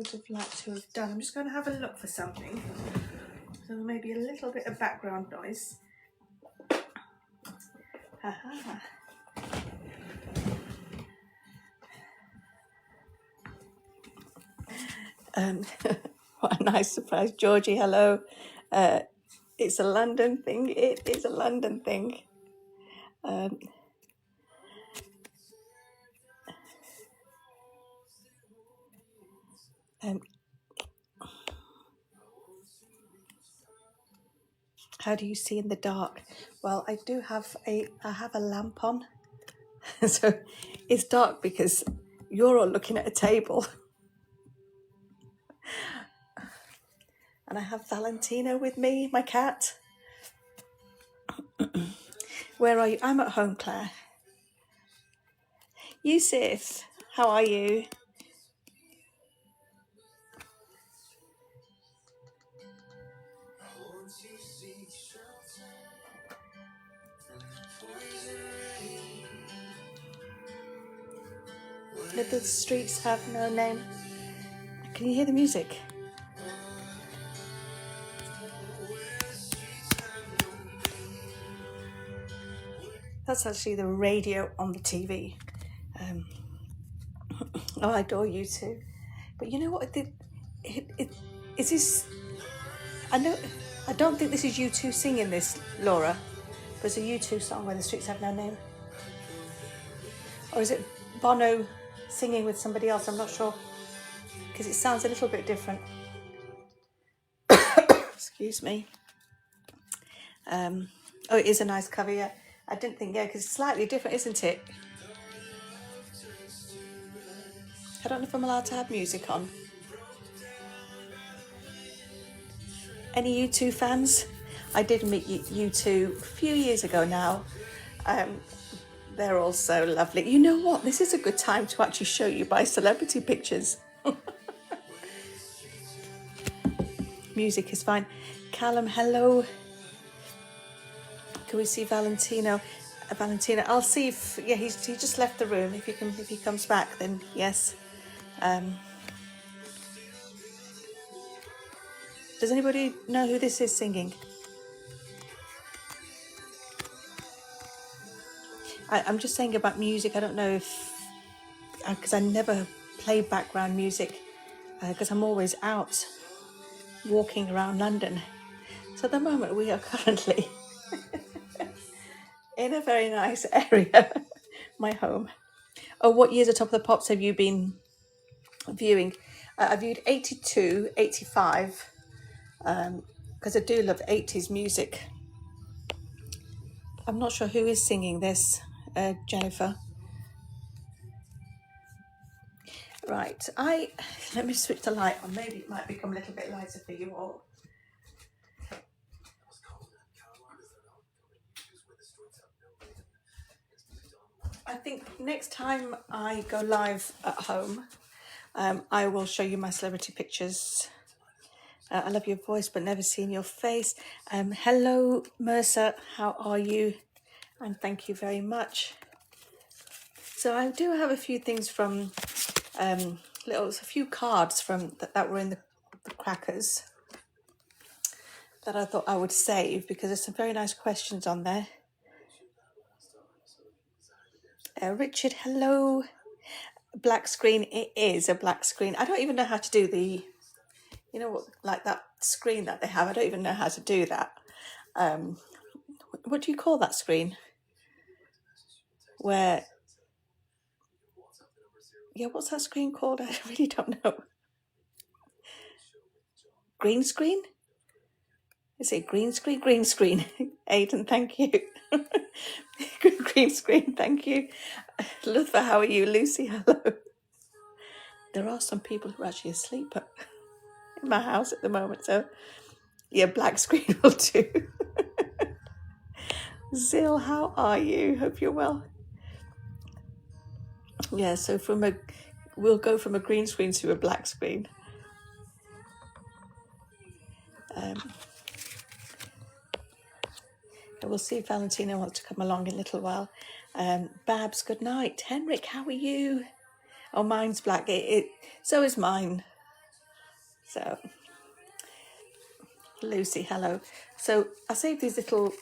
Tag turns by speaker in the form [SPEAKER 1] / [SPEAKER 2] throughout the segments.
[SPEAKER 1] would have liked to have done. I'm just going to have a look for something. So maybe a little bit of background noise. Aha. What a nice surprise. Georgie, hello. It's a London thing. It is a London thing. Um, um, how do you see in the dark? Well, I have a lamp on. So it's dark because you're all looking at a table. And I have Valentina with me, my cat. Where are you? I'm at home, Claire. Yusuf, how are you? Little streets have no name. Can you hear the music? That's actually the radio on the TV. Oh, I adore you too. But you know what? Is this? I don't think this is you two singing this, Laura. But it's a U2 song where the streets have no name. Or is it Bono singing with somebody else? I'm not sure. Because it sounds a little bit different. Excuse me. Oh, it is a nice cover, yeah. I didn't think, yeah, because it's slightly different, isn't it? I don't know if I'm allowed to have music on. Any U2 fans? I did meet U2 a few years ago now. They're all so lovely. You know what? This is a good time to actually show you my celebrity pictures. Music is fine. Callum, hello. Can we see Valentino? Valentina, I'll see if he just left the room. If he comes back, then yes. Does anybody know who this is singing? I'm just saying about music. I don't know if because I never play background music because I'm always out walking around London. So at the moment we are currently in a very nice area, my home. Oh, what years of Top of the Pops have you been viewing? I viewed 82, 85, because I do love 80s music. I'm not sure who is singing this, Jennifer. Right, let me switch the light on. Maybe it might become a little bit lighter for you all. I think next time I go live at home, I will show you my celebrity pictures. I love your voice, but never seen your face. Hello, Mercer. How are you? And thank you very much. So I do have a few things from a few cards from that were in the crackers that I thought I would save because there's some very nice questions on there. Richard, hello. Black screen. It is a black screen. I don't even know how to do the, like that screen that they have. I don't even know how to do that. What do you call that screen? Where? Yeah, what's that screen called? I really don't know. Green screen? Is it green screen? Green screen. Aidan, thank you. Green screen, thank you. Luther, how are you? Lucy, hello. There are some people who are actually asleep in my house at the moment, so yeah, black screen will do. Zil, how are you? Hope you're well. Yeah, so we'll go from a green screen to a black screen. We'll see if Valentina wants to come along in a little while. Babs, good night. Henrik, how are you? Oh, mine's black. So is mine. So, Lucy, hello. So I saved these little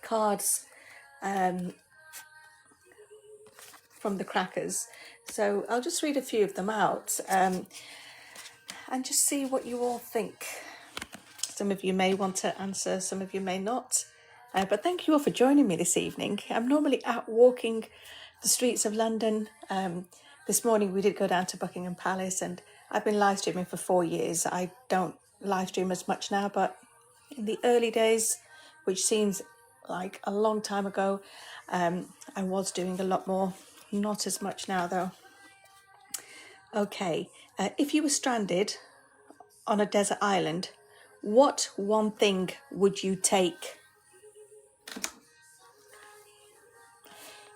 [SPEAKER 1] cards from the crackers. So I'll just read a few of them out and just see what you all think. Some of you may want to answer, some of you may not. But thank you all for joining me this evening. I'm normally out walking the streets of London. This morning we did go down to Buckingham Palace, and I've been live streaming for 4 years. I don't live stream as much now, but in the early days, which seems like a long time ago, I was doing a lot more. Not as much now though. Okay, if you were stranded on a desert island, what one thing would you take?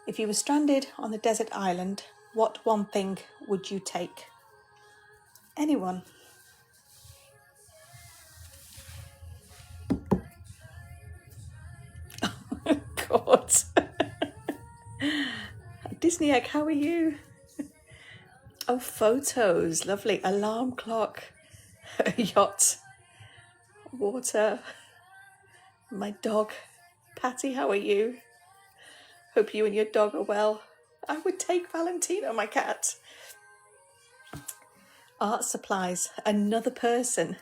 [SPEAKER 1] If you were stranded on a desert island, what one thing would you take? Anyone? God. Disney Egg, how are you? Oh, photos, lovely. Alarm clock, a yacht, water, my dog. Patty, how are you? Hope you and your dog are well. I would take Valentino, my cat. Art supplies, another person.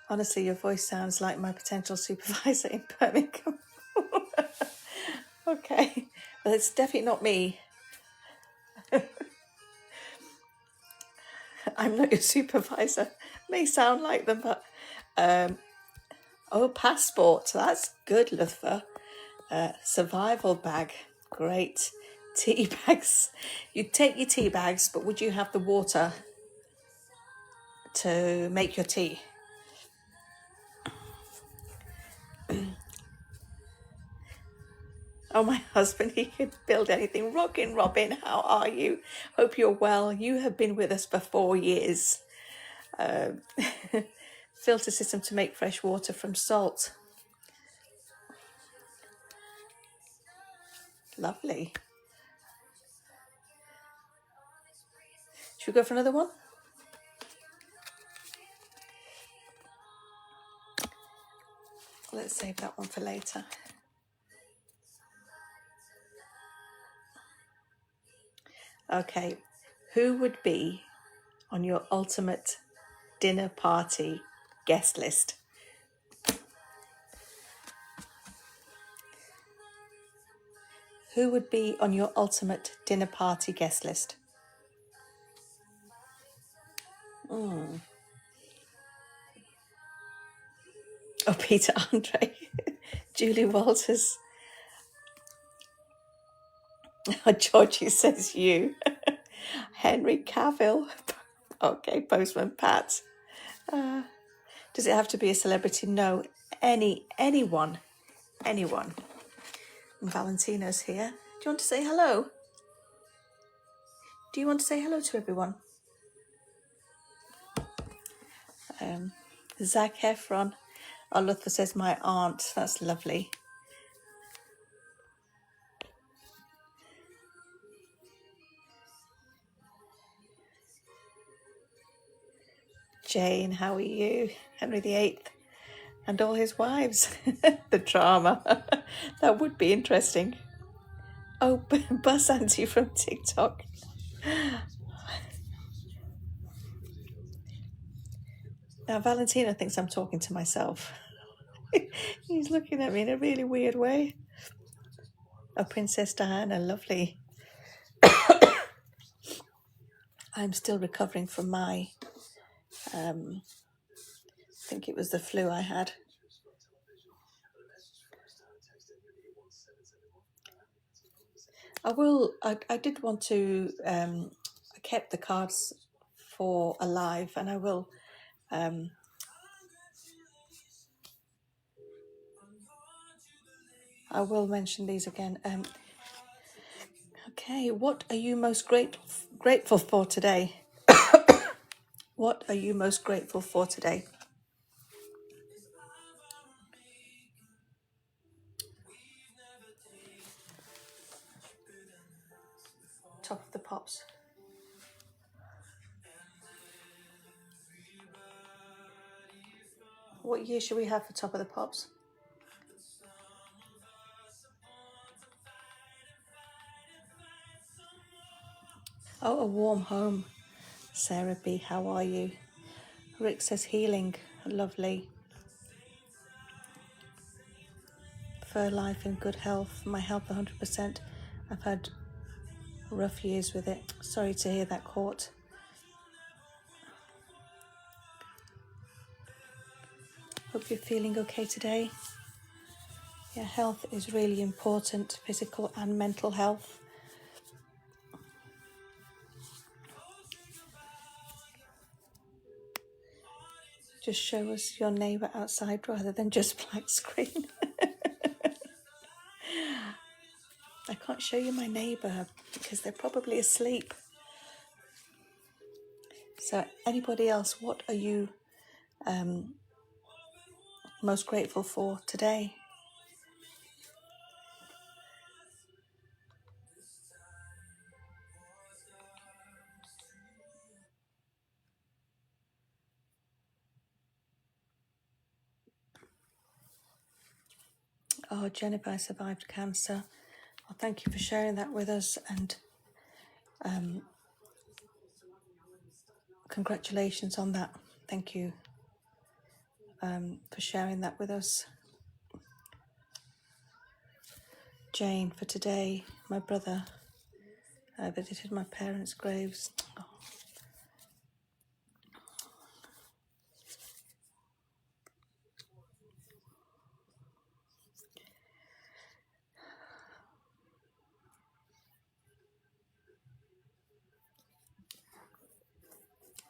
[SPEAKER 1] Honestly, your voice sounds like my potential supervisor in Birmingham. Okay, well, it's definitely not me. I'm not your supervisor. May sound like them, but oh, passport. That's good, Luther. Survival bag. Great. Tea bags. You'd take your tea bags, but would you have the water to make your tea? Oh, my husband, he could build anything. Rockin' Robin, how are you? Hope you're well. You have been with us for 4 years. Filter system to make fresh water from salt. Lovely. Should we go for another one? Let's save that one for later. Okay, who would be on your ultimate dinner party guest list? Who would be on your ultimate dinner party guest list? Oh, Peter Andre, Julie Walters. Georgie says you. Henry Cavill. Okay, Postman Pat. Does it have to be a celebrity? No, anyone. And Valentina's here. Do you want to say hello? Do you want to say hello to everyone? Zac Efron. Oh, Luther says my aunt. That's lovely. Jane, how are you? Henry VIII and all his wives. The drama. That would be interesting. Oh, Buzz Auntie from TikTok. Now, Valentina thinks I'm talking to myself. He's looking at me in a really weird way. Oh, Princess Diana, lovely. I'm still recovering from my, I think it was the flu I had. I did want to, I kept the cards for a live, and I will, mention these again. Okay, what are you most grateful for today? What are you most grateful for today? Top of the pops. What year should we have for Top of the Pops? Oh, a warm home. Sarah B, how are you? Rick says healing. Lovely. For life in good health. My health 100%. I've had rough years with it. Sorry to hear that, Court. Hope you're feeling okay today. Yeah, health is really important, physical and mental health. Just show us your neighbour outside rather than just black screen. I can't show you my neighbour because they're probably asleep. So anybody else, what are you most grateful for today? Oh, Jennifer, I survived cancer. Well, thank you for sharing that with us, and congratulations on that. Thank you for sharing that with us. Jane, for today, my brother visited my parents' graves. Oh.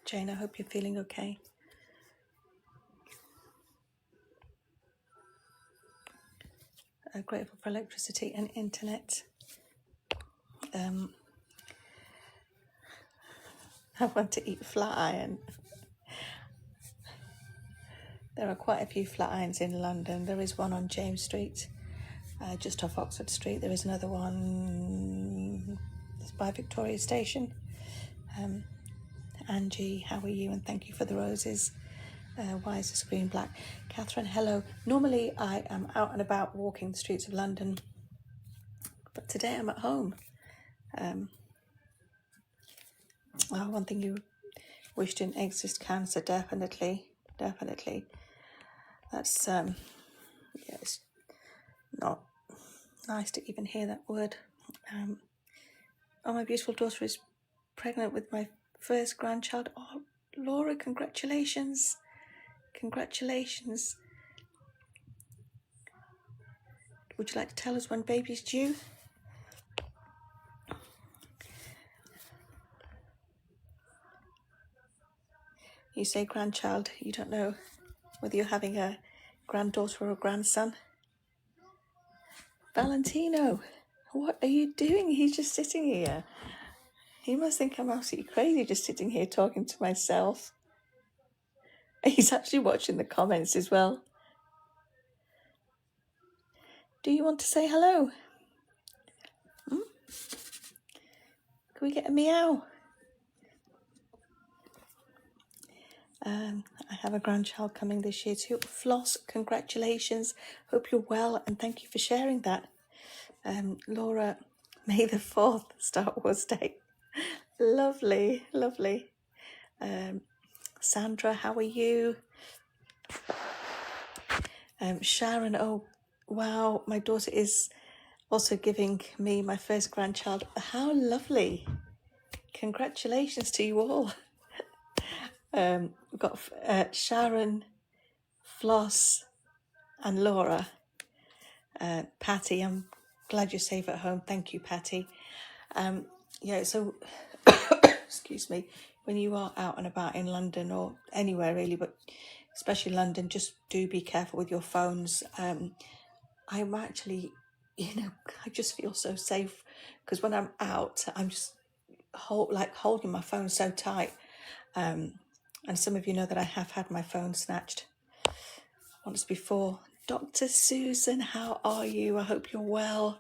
[SPEAKER 1] Jane, I hope you're feeling okay. Grateful for electricity and internet. I want to eat flat iron. There are quite a few flat irons in London. There is one on James Street, just off Oxford Street. There is another one by Victoria Station. Angie, how are you? And thank you for the roses. Why is the screen black? Catherine, hello. Normally I am out and about walking the streets of London, but today I'm at home. One thing you wish didn't exist, cancer, definitely. That's, it's not nice to even hear that word. My beautiful daughter is pregnant with my first grandchild. Oh, Laura, congratulations. Congratulations. Would you like to tell us when baby's due? You say grandchild, you don't know whether you're having a granddaughter or a grandson. Valentino, what are you doing? He's just sitting here. He must think I'm absolutely crazy just sitting here talking to myself. He's actually watching the comments as well. Do you want to say hello? Can we get a meow? I have a grandchild coming this year too. Floss, congratulations. Hope you're well, and thank you for sharing that. Laura, May the 4th, Star Wars Day. Lovely. Sandra, how are you? Sharon, oh, wow, my daughter is also giving me my first grandchild. How lovely. Congratulations to you all. We've got Sharon, Floss, and Laura. Patty, I'm glad you're safe at home. Thank you, Patty. So, excuse me, when you are out and about in London or anywhere really, but especially London, just do be careful with your phones. I'm actually, I just feel so safe because when I'm out, I'm just holding my phone so tight. And some of you know that I have had my phone snatched once before. Dr. Susan, how are you? I hope you're well.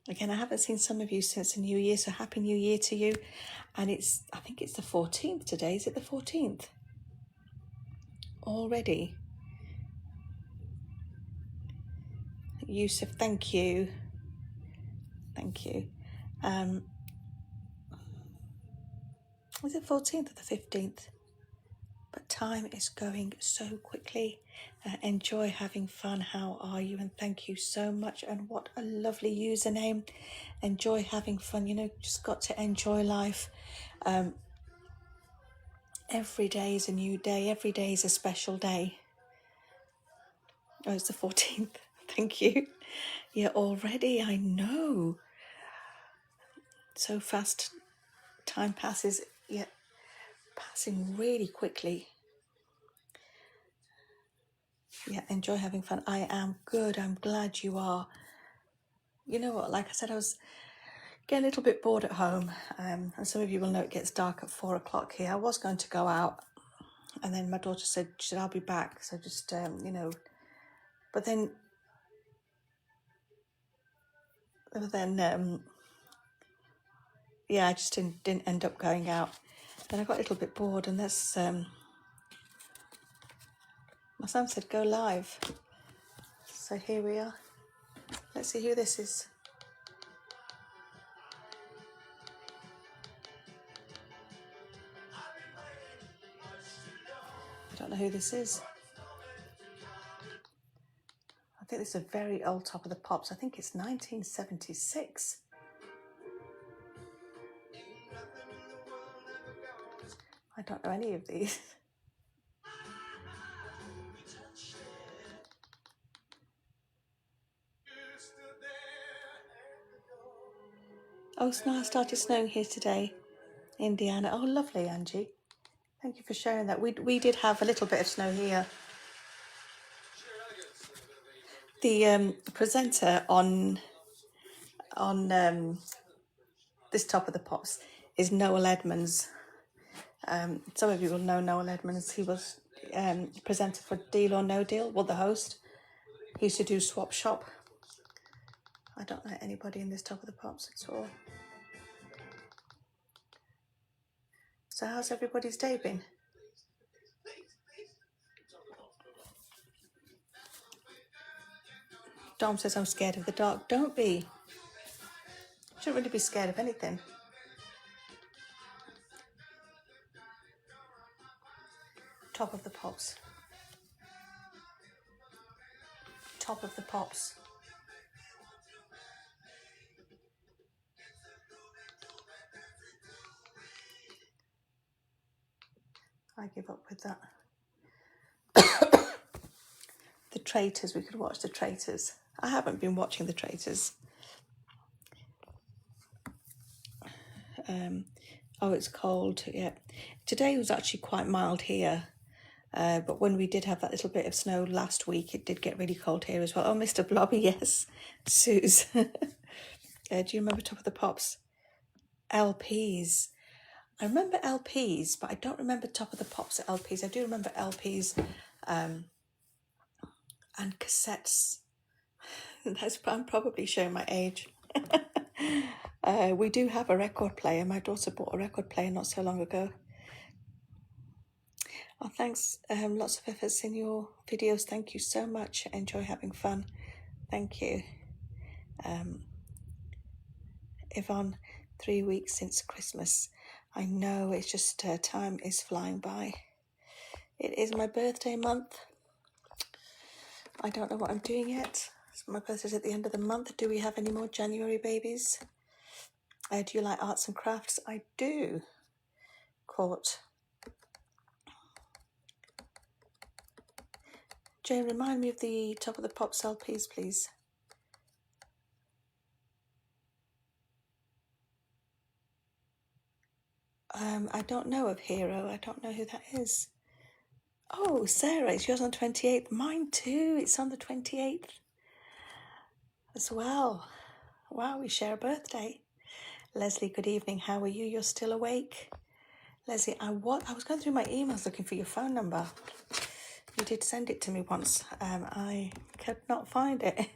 [SPEAKER 1] Again, I haven't seen some of you since the New Year, so Happy New Year to you. And I think it's the 14th today. Is it the 14th? Already? Yusuf, thank you. Thank you. Was it 14th or the 15th? But time is going so quickly. Enjoy having fun. How are you? And thank you so much. And what a lovely username. Enjoy having fun. You know, just got to enjoy life. Every day is a new day. Every day is a special day. Oh, it's the 14th. Thank you. Yeah, already. I know. So fast. Time passes. Yeah, passing really quickly. Yeah, enjoy having fun. I am good. I'm glad you are. You know what? Like I said, I was getting a little bit bored at home. And some of you will know it gets dark at 4 o'clock here. I was going to go out, and then my daughter said, I'll be back. So just, you know, but then, yeah, I just didn't end up going out. Then I got a little bit bored, and that's, my son said, go live. So here we are. Let's see who this is. I don't know who this is. I think this is a very old Top of the Pops. I think it's 1976. I don't know any of these. Oh, it started snowing here today, Indiana. Oh, lovely, Angie. Thank you for sharing that. We did have a little bit of snow here. The presenter on this Top of the Pops is Noel Edmonds. Some of you will know Noel Edmonds. He was presenter for Deal or No Deal, well, the host. He used to do Swap Shop. I don't know anybody in this Top of the Pops at all. So how's everybody's day been? Dom says, I'm scared of the dark. Don't be. You shouldn't really be scared of anything. Top of the Pops. Top of the Pops. I give up with that. The Traitors, we could watch The Traitors. I haven't been watching The Traitors. Oh, it's cold, yeah. Today was actually quite mild here. But when we did have that little bit of snow last week, it did get really cold here as well. Oh, Mr. Blobby, yes. Suze. Do you remember Top of the Pops? LPs. I remember LPs, but I don't remember Top of the Pops LPs. I do remember LPs and cassettes. I'm probably showing my age. We do have a record player. My daughter bought a record player not so long ago. Oh, thanks. Lots of efforts in your videos. Thank you so much. Enjoy having fun. Thank you. Yvonne, 3 weeks since Christmas. I know, it's just time is flying by. It is my birthday month. I don't know what I'm doing yet. My birthday's at the end of the month. Do we have any more January babies? Do you like arts and crafts? I do. Court. Jane, remind me of the Top of the Pops LPs, please. I don't know of Hero. I don't know who that is. Oh, Sarah, it's yours on the 28th. Mine too. It's on the 28th as well. Wow, we share a birthday. Leslie, good evening. How are you? You're still awake? Leslie, I was going through my emails looking for your phone number. You did send it to me once. I could not find it.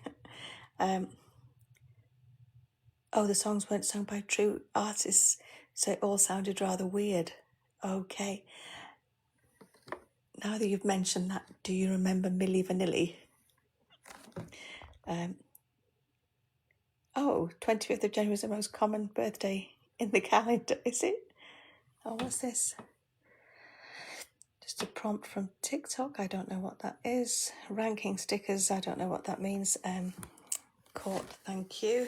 [SPEAKER 1] Oh, the songs weren't sung by true artists, so it all sounded rather weird. Okay. Now that you've mentioned that, do you remember Milli Vanilli? Oh, 25th of January is the most common birthday in the calendar, is it? Oh, what's this? Just a prompt from TikTok. I don't know what that is. Ranking stickers. I don't know what that means. Court, thank you.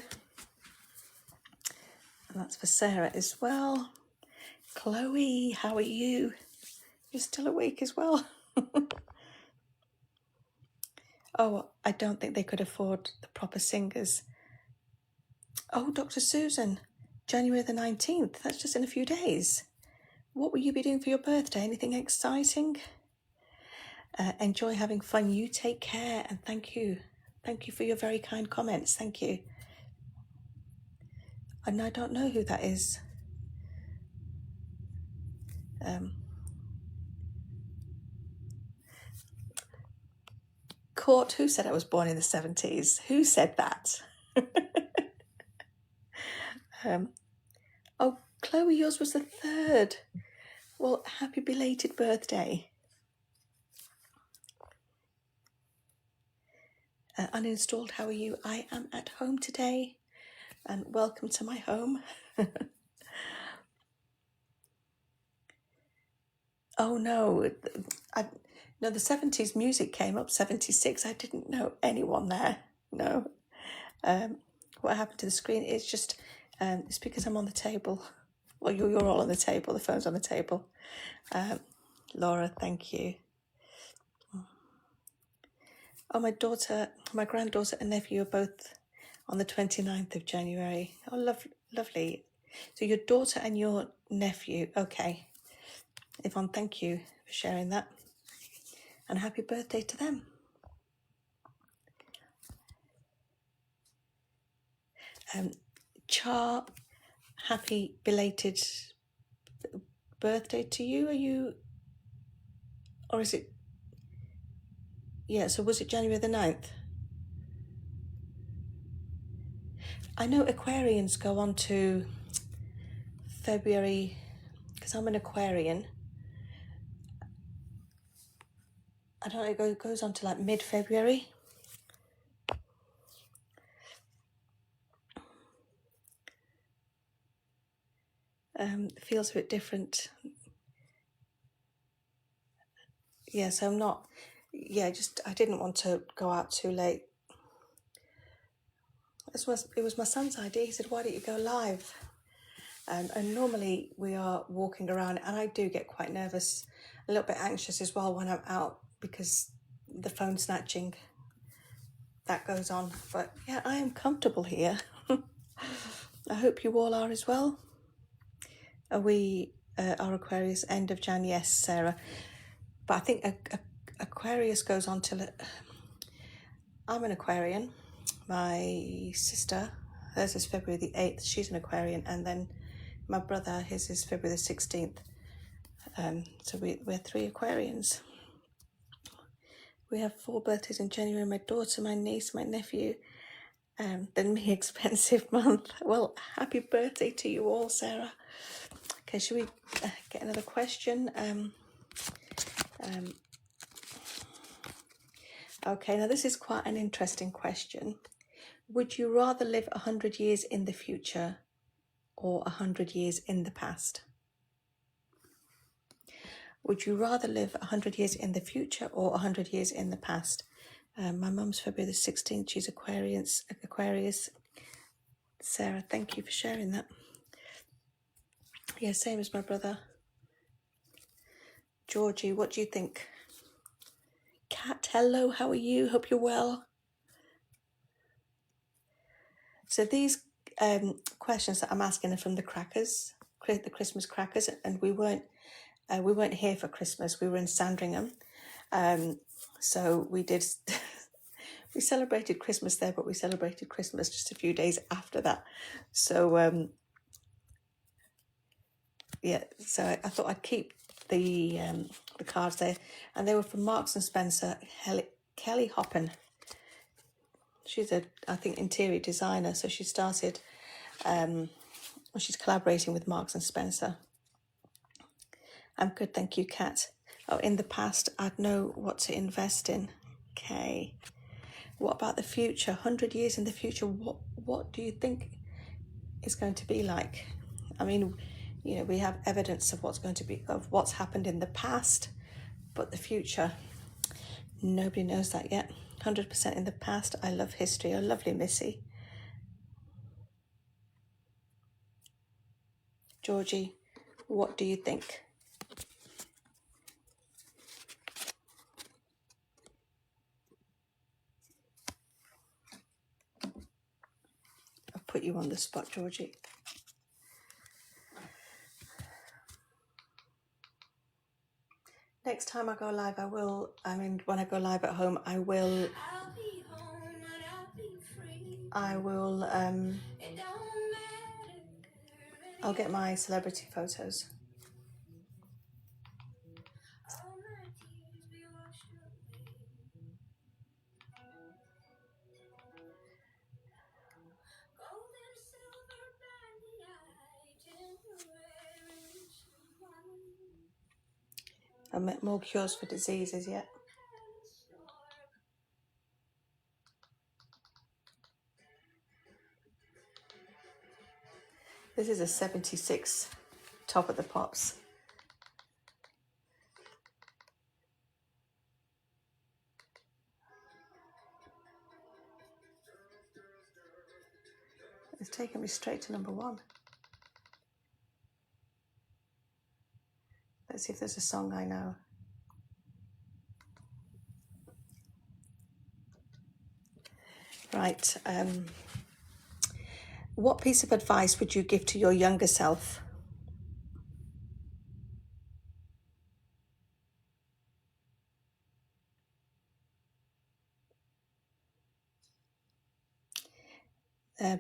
[SPEAKER 1] And that's for Sarah as well. Chloe, how are you? You're still awake as well. Oh, I don't think they could afford the proper singers. Oh, Dr. Susan, January the 19th. That's just in a few days. What will you be doing for your birthday? Anything exciting? Enjoy having fun. You take care, and thank you. Thank you for your very kind comments. Thank you. And I don't know who that is. Court, who said I was born in the 70s? Who said that? Oh, Chloe, yours was the 3rd. Well, happy belated birthday. Uninstalled, how are you? I am at home today, and welcome to my home. Oh no, no, the 70s music came up, 76. I didn't know anyone there. No. What happened to the screen? It's just, it's because I'm on the table. Well, you're all on the table. The phone's on the table. Laura, thank you. Oh, my granddaughter and nephew are both on the 29th of January. Oh, lovely. So your daughter and your nephew. Okay. Yvonne, thank you for sharing that. And happy birthday to them. Char, happy belated birthday to you. Are you, or is it, yeah, so was it January the 9th? I know Aquarians go on to February, because I'm an Aquarian. I don't know, it goes on to like mid-February. Feels a bit different. Yeah, so I'm not, yeah, just, I didn't want to go out too late. It was my son's idea. He said, why don't you go live? And normally we are walking around, and I do get quite nervous, a little bit anxious as well when I'm out, because the phone snatching, that goes on. But yeah, I am comfortable here. I hope you all are as well. Are we are Aquarius end of Jan? Yes, Sarah. But I think Aquarius goes on till I'm an Aquarian. My sister, hers is February the 8th. She's an Aquarian, and then my brother, his is February the 16th. So we're 3 Aquarians. We have 4 birthdays in January. My daughter, my niece, my nephew. Then me, expensive month. Well, happy birthday to you all, Sarah. Okay, should we get another question? Okay, now this is quite an interesting question. Would you rather live 100 years in the future or 100 years in the past? Would you rather live 100 years in the future or 100 years in the past? My mum's February the 16th. She's Aquarius. Sarah, thank you for sharing that. Yeah, same as my brother. Georgie, what do you think? Kat, hello, how are you? Hope you're well. So these questions that I'm asking are from the crackers, the Christmas crackers, and we weren't here for Christmas. We were in Sandringham, so we did. We celebrated Christmas there, but we celebrated Christmas just a few days after that. So yeah, so I thought I'd keep the cards there, and they were from Marks and Spencer. Kelly Hoppen. She's I think, interior designer. So she started. She's collaborating with Marks and Spencer. I'm good, thank you, Kat. Oh, in the past, I'd know what to invest in. Okay. What about the future? 100 years in the future, what do you think is going to be like? I mean, you know, we have evidence of what's going to be, of what's happened in the past, but the future, nobody knows that yet. 100% in the past. I love history. Oh, lovely Missy. Georgie, what do you think? I've put you on the spot, Georgie. Next time I go live, when I go live at home, I'll get my celebrity photos. I've met more cures for diseases yet. This is a 76 top of the pops. It's taken me straight to number 1. Let's see if there's a song I know. Right. What piece of advice would you give to your younger self?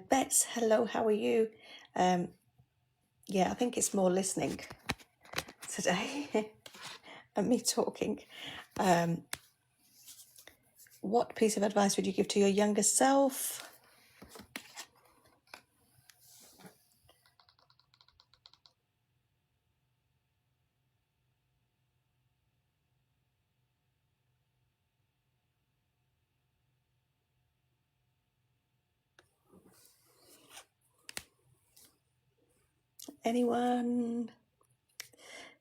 [SPEAKER 1] Bets, hello, how are you? Yeah, I think it's more listening today and me talking. What piece of advice would you give to your younger self? Anyone?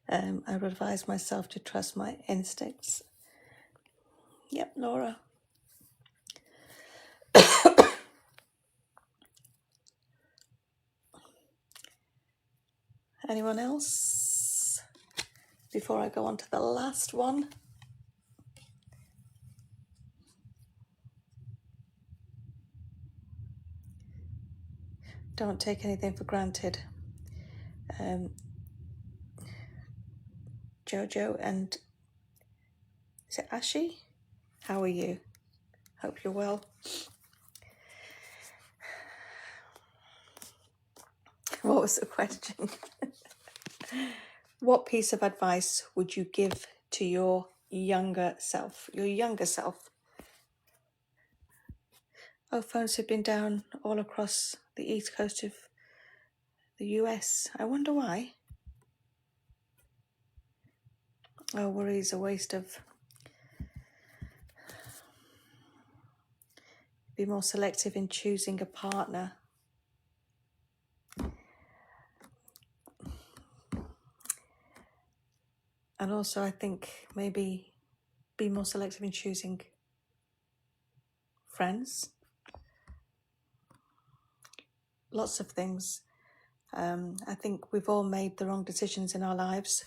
[SPEAKER 1] I would advise myself to trust my instincts. Yep, Laura. Anyone else? Before I go on to the last one. Don't take anything for granted. Jojo and is it Ashi? How are you? Hope you're well. What was the question? What piece of advice would you give to your younger self? Your younger self. Oh, phones have been down all across the east coast of the US. I wonder why. Oh, worry is a waste of... Be more selective in choosing a partner. And also, I think maybe be more selective in choosing friends. Lots of things. I think we've all made the wrong decisions in our lives,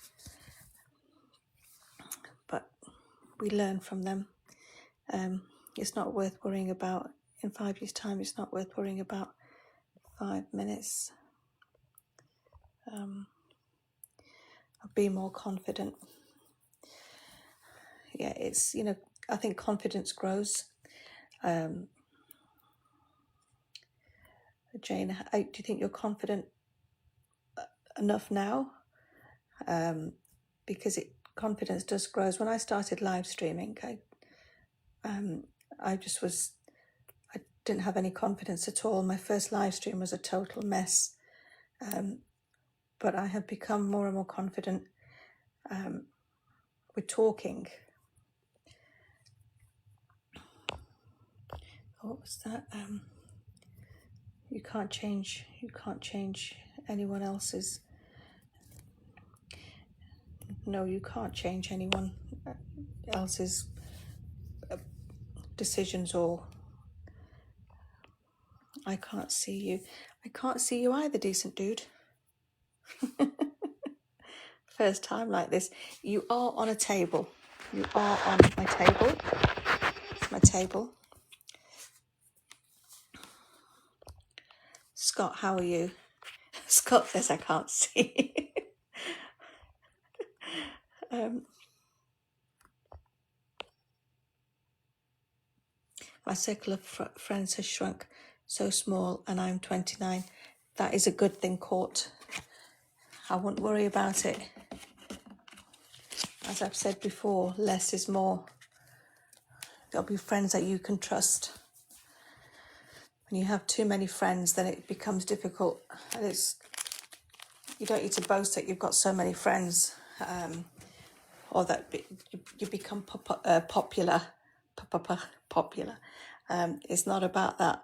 [SPEAKER 1] but we learn from them. It's not worth worrying about in 5 years' time. It's not worth worrying about 5 minutes. Be more confident. Yeah, it's, you know, I think confidence grows. Jane, do you think you're confident enough now? Because confidence does grow. When I started live streaming, I didn't have any confidence at all. My first live stream was a total mess. But I have become more and more confident with talking. what was that? You can't change anyone else's. No, you can't change anyone else's decisions, or I can't see you. I can't see you either, decent dude. First time like this. You are on a table. You are on my table. It's my table. Scott, how are you? Scott says I can't see. My circle of friends has shrunk so small, and I'm 29. That is a good thing, Court. I wouldn't worry about it. As I've said before, less is more. There'll be friends that you can trust. When you have too many friends, then it becomes difficult. And you don't need to boast that you've got so many friends, or that you become popular. Popular. It's not about that.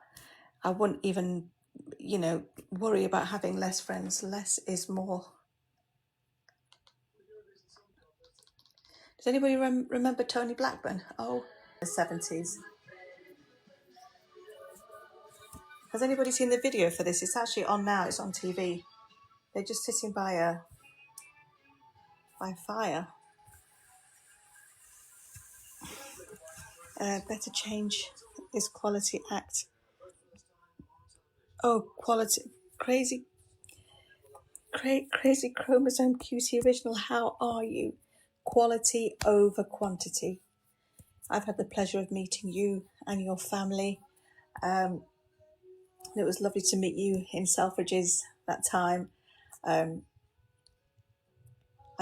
[SPEAKER 1] I wouldn't even, worry about having less friends. Less is more. Does anybody remember Tony Blackburn? Oh, the 70s. Has anybody seen the video for this? It's actually on now. It's on TV. They're just sitting by fire. Better change is quality act. Oh, quality. Crazy chromosome cutie original. How are you? Quality over quantity. I've had the pleasure of meeting you and your family. It was lovely to meet you in Selfridges that time. I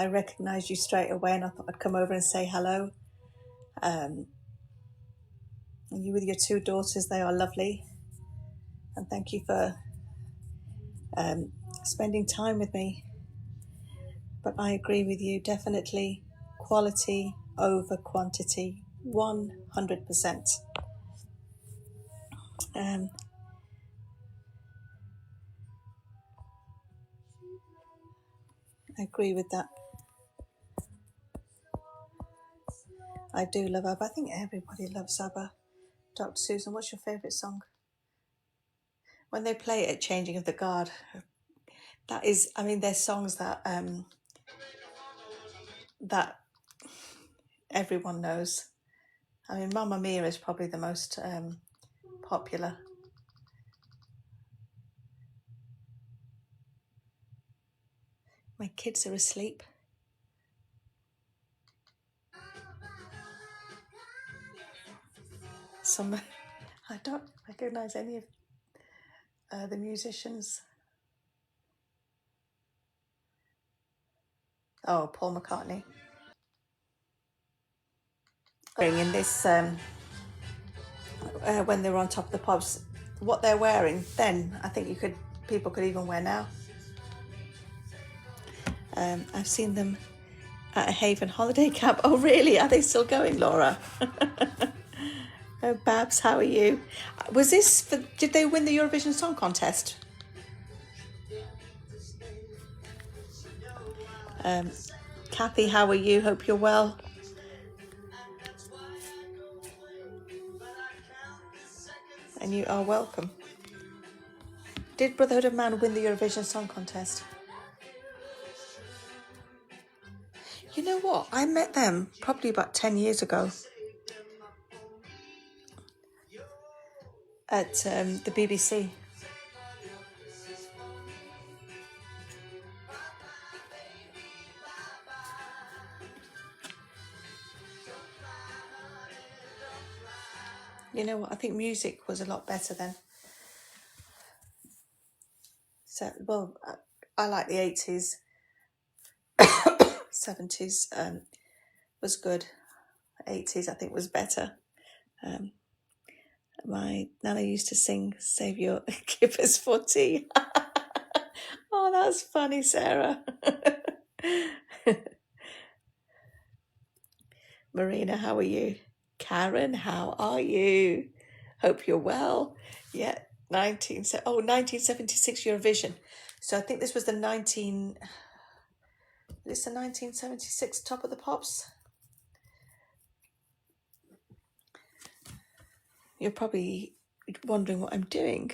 [SPEAKER 1] recognised you straight away, and I thought I'd come over and say hello. And you with your two daughters, they are lovely. And thank you for spending time with me. But I agree with you, definitely quality over quantity, 100%. I agree with that. I do love ABBA. I think everybody loves ABBA. Dr. Susan, what's your favourite song? When they play it at Changing of the Guard, that is, I mean, there's songs that that everyone knows. I mean, Mamma Mia is probably the most popular. My kids are asleep. I don't recognise any of the musicians. Oh, Paul McCartney. In this, when they were on Top of the Pops, what they're wearing then, I think people could even wear now. I've seen them at a Haven holiday camp. Oh, really? Are they still going, Laura? Oh, Babs, how are you? Was this did they win the Eurovision Song Contest? Kathy, how are you? Hope you're well. And you are welcome. Did Brotherhood of Man win the Eurovision Song Contest? You know what? I met them probably about 10 years ago at the BBC. You know what? I think music was a lot better then. So, well, I like the 80s. 70s was good. 80s, I think, was better. My Nana used to sing "Save Your Kippers for Tea." Oh, that's funny, Sarah. Marina, how are you? Karen, how are you? Hope you're well. Yeah, 1976 Eurovision. So I think this was the 1976 Top of the Pops. You're probably wondering what I'm doing.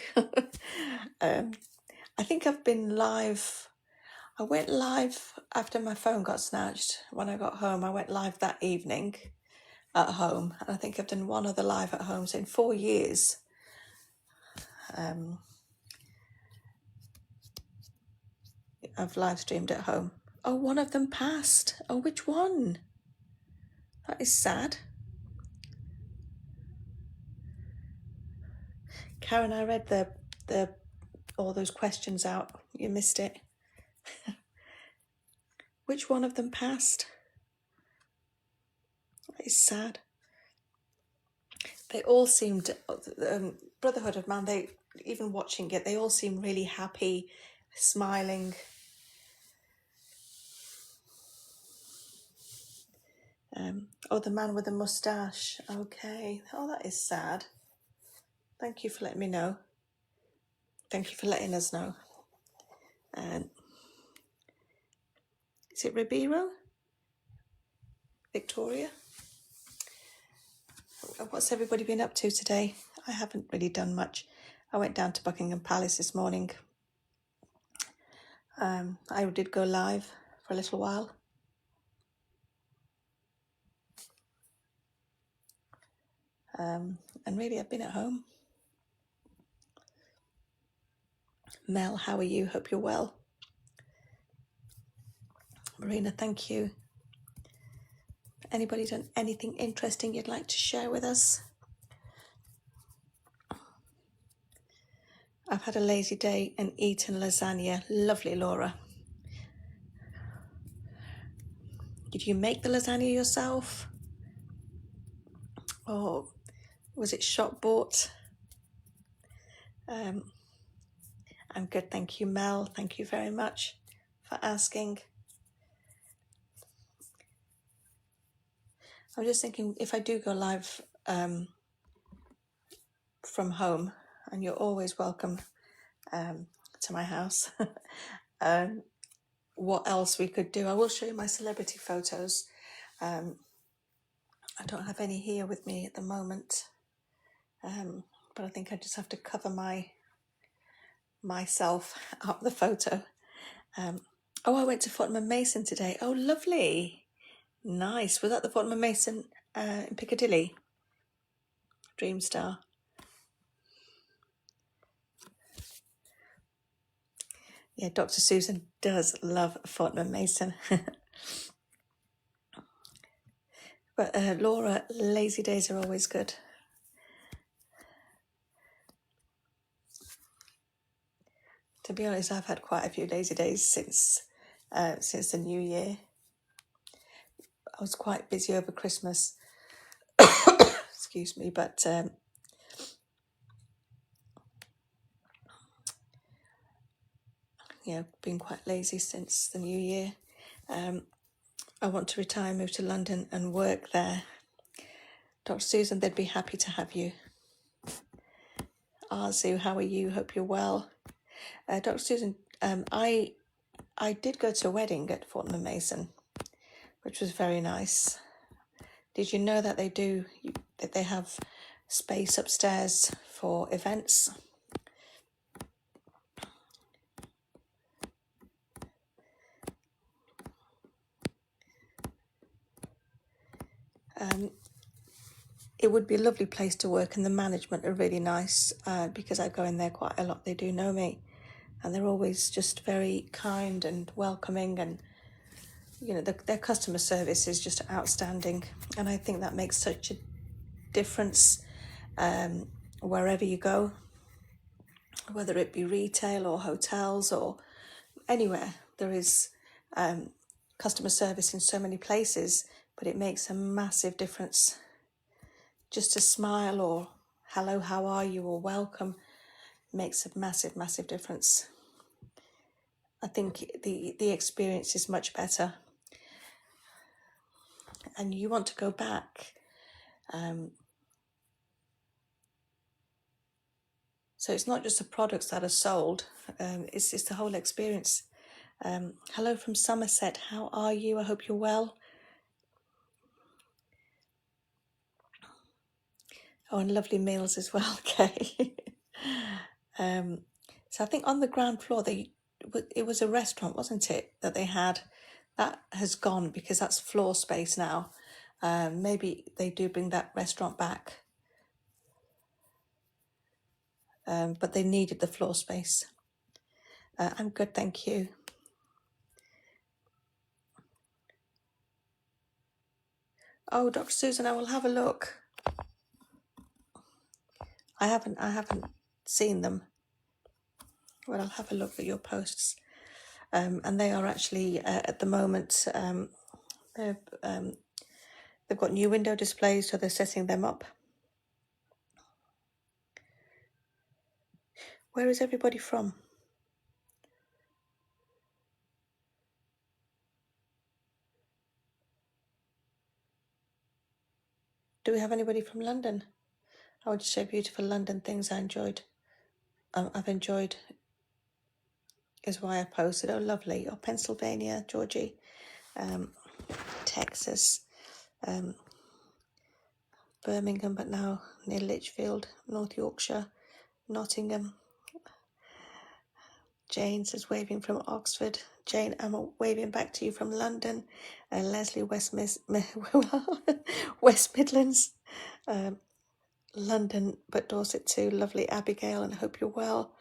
[SPEAKER 1] I think I've been live. I went live after my phone got snatched. When I got home, I went live that evening at home. And I think I've done one other live at home. So in 4 years, I've live streamed at home. Oh, one of them passed. Oh, which one? That is sad. Karen, I read the all those questions out. You missed it. Which one of them passed? That is sad. They all seemed, Brotherhood of Man, they, even watching it, they all seem really happy, smiling. Oh, the man with the moustache. Okay. Oh, that is sad. Thank you for letting me know. Thank you for letting us know. Is it Ribeiro? Victoria? What's everybody been up to today? I haven't really done much. I went down to Buckingham Palace this morning. I did go live for a little while. And really, I've been at home. Mel, how are you? Hope you're well. Marina, thank you. Anybody done anything interesting you'd like to share with us? I've had a lazy day and eaten lasagna. Lovely, Laura. Did you make the lasagna yourself? Or was it shop bought? I'm good, thank you, Mel. Thank you very much for asking. I'm just thinking, if I do go live from home, and you're always welcome to my house, what else we could do? I will show you my celebrity photos. I don't have any here with me at the moment, but I think I just have to cover myself up the photo. Oh, I went to Fortnum and Mason today. Oh, lovely. Nice. Was that the Fortnum and Mason in Piccadilly? Dreamstar. Yeah, Dr. Susan does love Fortnum and Mason. But Laura, lazy days are always good. To be honest, I've had quite a few lazy days since the new year. I was quite busy over Christmas. Excuse me, but been quite lazy since the new year. I want to retire, move to London and work there. Dr. Susan, they'd be happy to have you. Arzu, how are you? Hope you're well. Dr. Susan, I did go to a wedding at Fortnum and Mason, which was very nice. Did you know that they have space upstairs for events? It would be a lovely place to work, and the management are really nice because I go in there quite a lot. They do know me, and they're always just very kind and welcoming, and their customer service is just outstanding, and I think that makes such a difference wherever you go, whether it be retail or hotels or anywhere. There is customer service in so many places, but it makes a massive difference. Just a smile or hello, how are you, or welcome makes a massive, massive difference. I think the experience is much better. And you want to go back. So it's not just the products that are sold, it's the whole experience. Hello from Somerset, how are you? I hope you're well. Oh, and lovely meals as well, okay. So I think on the ground floor, it was a restaurant, wasn't it, that they had? That has gone because that's floor space now. Maybe they do bring that restaurant back, but they needed the floor space. I'm good, thank you. Oh, Dr. Susan, I will have a look. I haven't seen them. Well, I'll have a look at your posts. And they are actually at the moment they've got new window displays, so they're setting them up. Where is everybody from? Do we have anybody from London? I would share beautiful London things I enjoyed. I've enjoyed is why I posted. Oh, lovely. Oh, Pennsylvania, Georgie, Texas, Birmingham, but now near Lichfield, North Yorkshire, Nottingham. Jane says, waving from Oxford. Jane, I'm waving back to you from London. Leslie, West Midlands. London, but Dorset too. Lovely Abigail, and I hope you're well.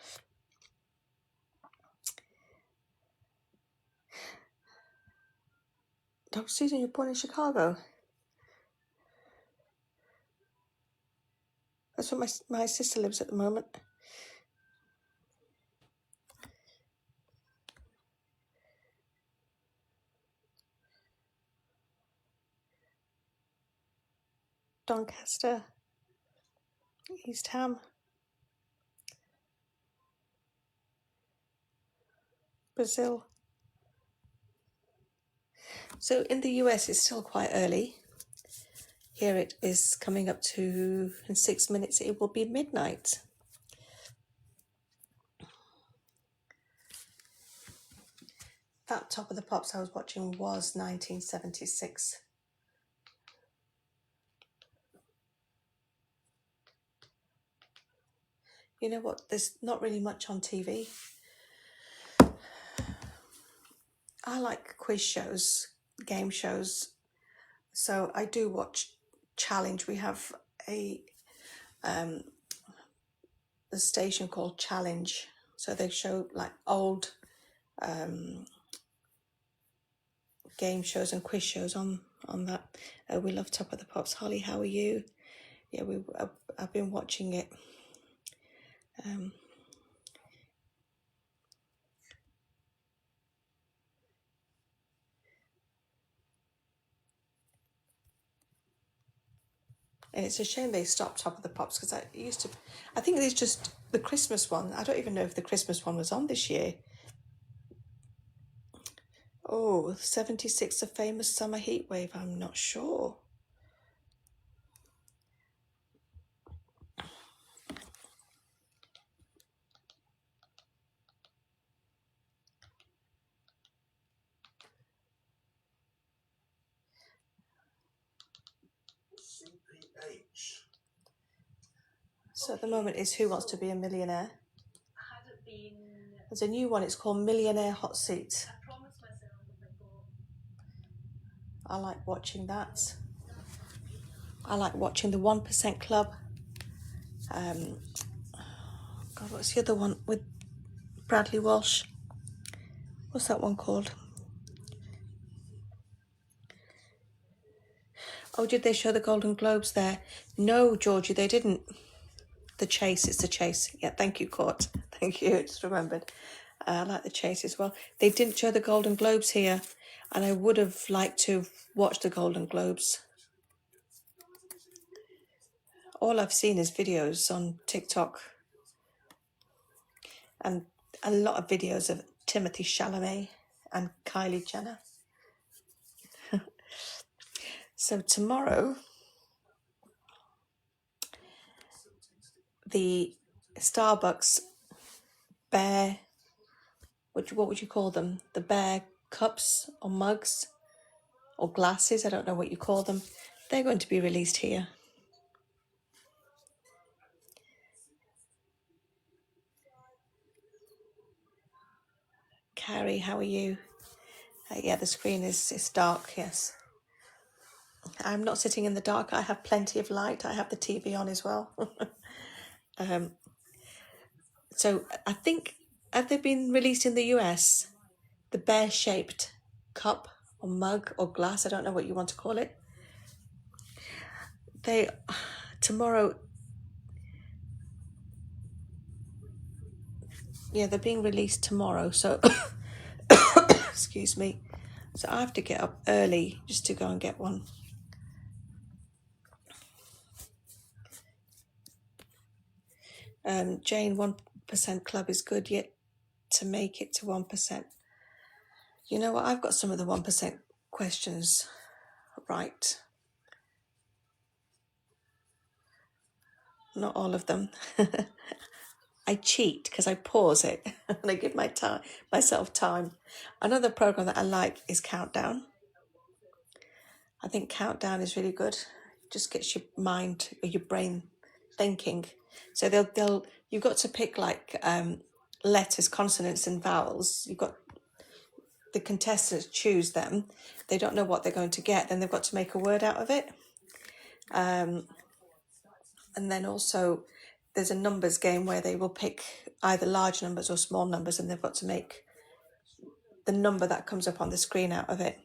[SPEAKER 1] Dr. Susan, you're born in Chicago. That's where my sister lives at the moment. Doncaster, East Ham, Brazil. So in the US, it's still quite early. Here it is coming up to, in 6 minutes, it will be midnight. That Top of the Pops I was watching was 1976. You know what? There's not really much on TV. I like quiz shows, game shows. So I do watch Challenge. We have a station called Challenge. So they show like old game shows and quiz shows on that. We love Top of the Pops. Holly, how are you? Yeah, I've been watching it. And it's a shame they stopped Top of the Pops because I think it's just the Christmas one. I don't even know if the Christmas one was on this year. Oh, 76, a famous summer heat wave. I'm not sure. So at the moment is Who Wants to Be a Millionaire? There's a new one, it's called Millionaire Hot Seat. I like watching that. I like watching the 1% Club. God, what's the other one with Bradley Walsh? What's that one called? Oh, did they show the Golden Globes there? No, Georgie, they didn't. The Chase, it's The Chase. Yeah, thank you, Court. Thank you, just remembered. I like The Chase as well. They didn't show the Golden Globes here, and I would have liked to watch the Golden Globes. All I've seen is videos on TikTok and a lot of videos of Timothy Chalamet and Kylie Jenner. So tomorrow, the Starbucks bear, what would you call them? The bear cups or mugs or glasses, I don't know what you call them. They're going to be released here. Carrie, how are you? Yeah, the screen is dark, yes. I'm not sitting in the dark. I have plenty of light. I have the TV on as well. So I think, have they been released in the US? The bear-shaped cup or mug or glass, I don't know what you want to call it. They, tomorrow, yeah, they're being released tomorrow. So, excuse me. So I have to get up early just to go and get one. Jane, 1% club is good yet to make it to 1%. You know what? I've got some of the 1% questions right. Not all of them. I cheat because I pause it and I give myself time. Another program that I like is Countdown. I think Countdown is really good. Just gets your mind or your brain thinking. So you've got to pick like letters, consonants, and vowels. You've got the contestants choose them. They don't know what they're going to get. Then they've got to make a word out of it. And then also there's a numbers game where they will pick either large numbers or small numbers, and they've got to make the number that comes up on the screen out of it.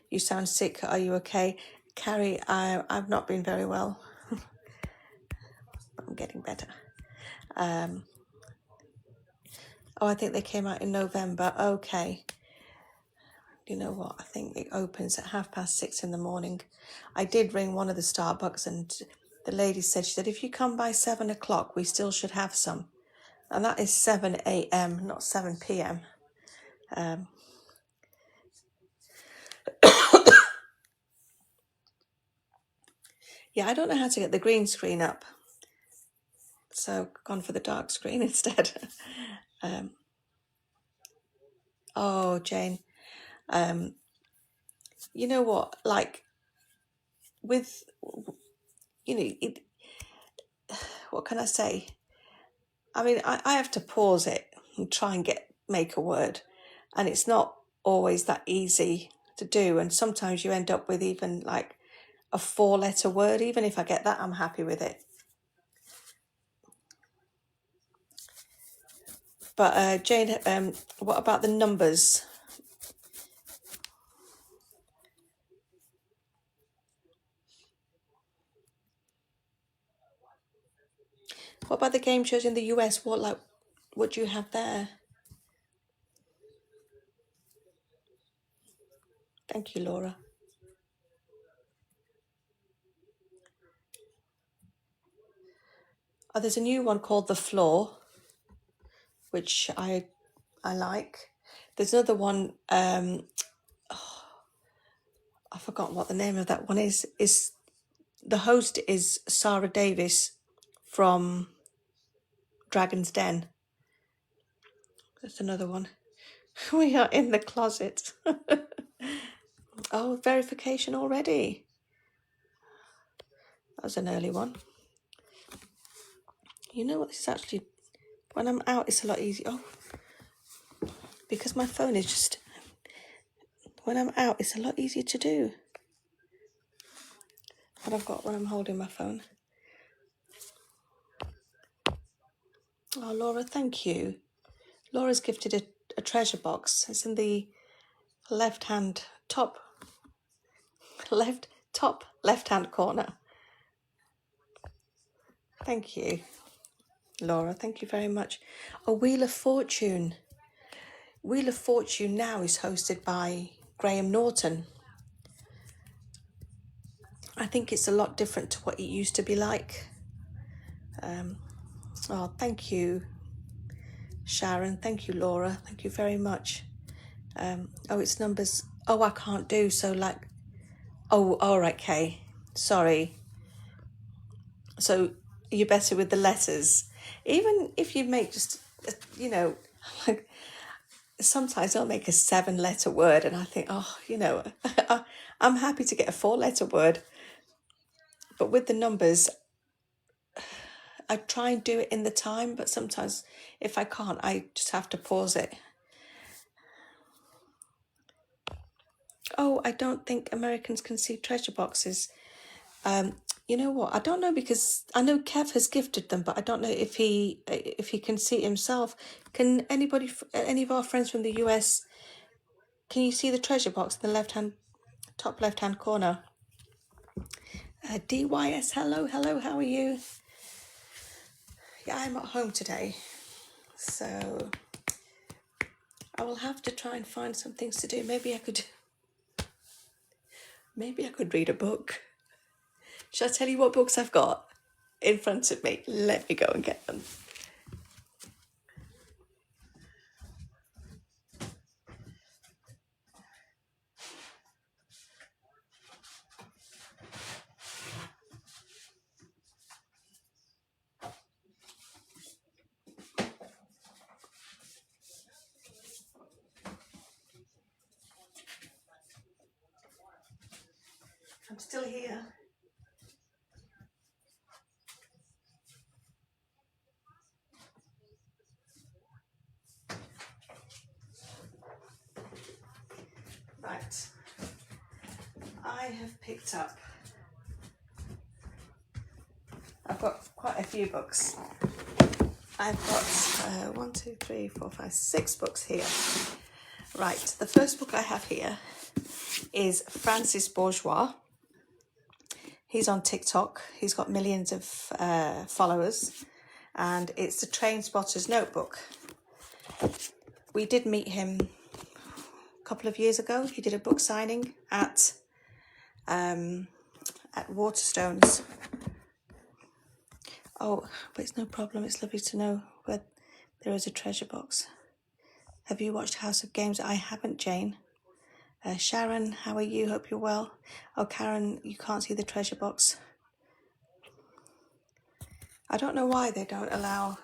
[SPEAKER 1] You sound sick. Are you okay? Carrie, I've not been very well. I'm getting better. Oh, I think they came out in November. Okay. You know what? I think it opens at 6:30 in the morning. I did ring one of the Starbucks, and the lady said, if you come by 7 o'clock, we still should have some. And that is 7 a.m., not 7 p.m. Yeah, I don't know how to get the green screen up. So gone for the dark screen instead. Oh, Jane. You know what? Like with, what can I say? I mean, I have to pause it and try and make a word. And it's not always that easy to do. And sometimes you end up with even like a 4-letter word. Even if I get that, I'm happy with it. But Jane, what about the numbers? What about the game shows in the US? What do you have there? Thank you, Laura. Oh, there's a new one called The Floor, which I like. There's another one. I've forgotten what the name of that one is. The host is Sarah Davis from Dragon's Den. That's another one. We are in the closet. Oh, verification already. That was an early one. You know what? This is actually, when I'm out, it's a lot easier. Oh, because my phone is just, when I'm out, it's a lot easier to do. What I've got when I'm holding my phone. Oh, Laura, thank you. Laura's gifted a treasure box. It's in the top left-hand corner. Thank you, Laura. Thank you very much. A Wheel of Fortune. Wheel of Fortune now is hosted by Graham Norton. I think it's a lot different to what it used to be like. Oh, thank you, Sharon. Thank you, Laura. Thank you very much. Oh, it's numbers. Oh, I can't do so like. Oh, all right, Kay. Sorry. So you're better with the letters. Even if you make just, you know, like sometimes I'll make a 7-letter word and I think, oh, you know, I'm happy to get a 4-letter word. But with the numbers, I try and do it in the time, but sometimes if I can't, I just have to pause it. Oh, I don't think Americans can see treasure boxes. You know what? I don't know, because I know Kev has gifted them, but I don't know if he can see it himself. Can anybody, any of our friends from the US, can you see the treasure box in the top left hand corner? DYS, hello, how are you? Yeah, I'm at home today, so I will have to try and find some things to do. Maybe I could read a book. Shall I tell you what books I've got in front of me? Let me go and get them. I'm still here. Right. I have picked up, I've got quite a few books. I've got 1, 2, 3, 4, 5, 6 books here. Right, the first book I have here is Francis Bourgeois. He's on TikTok. He's got millions of followers, and it's the Train Spotter's Notebook. We did meet him a couple of years ago. He did a book signing at Waterstones. Oh, but it's no problem. It's lovely to know where there is a treasure box. Have you watched House of Games? I haven't, Jane. Sharon, how are you? Hope you're well. Oh, Karen, you can't see the treasure box. I don't know why they don't allow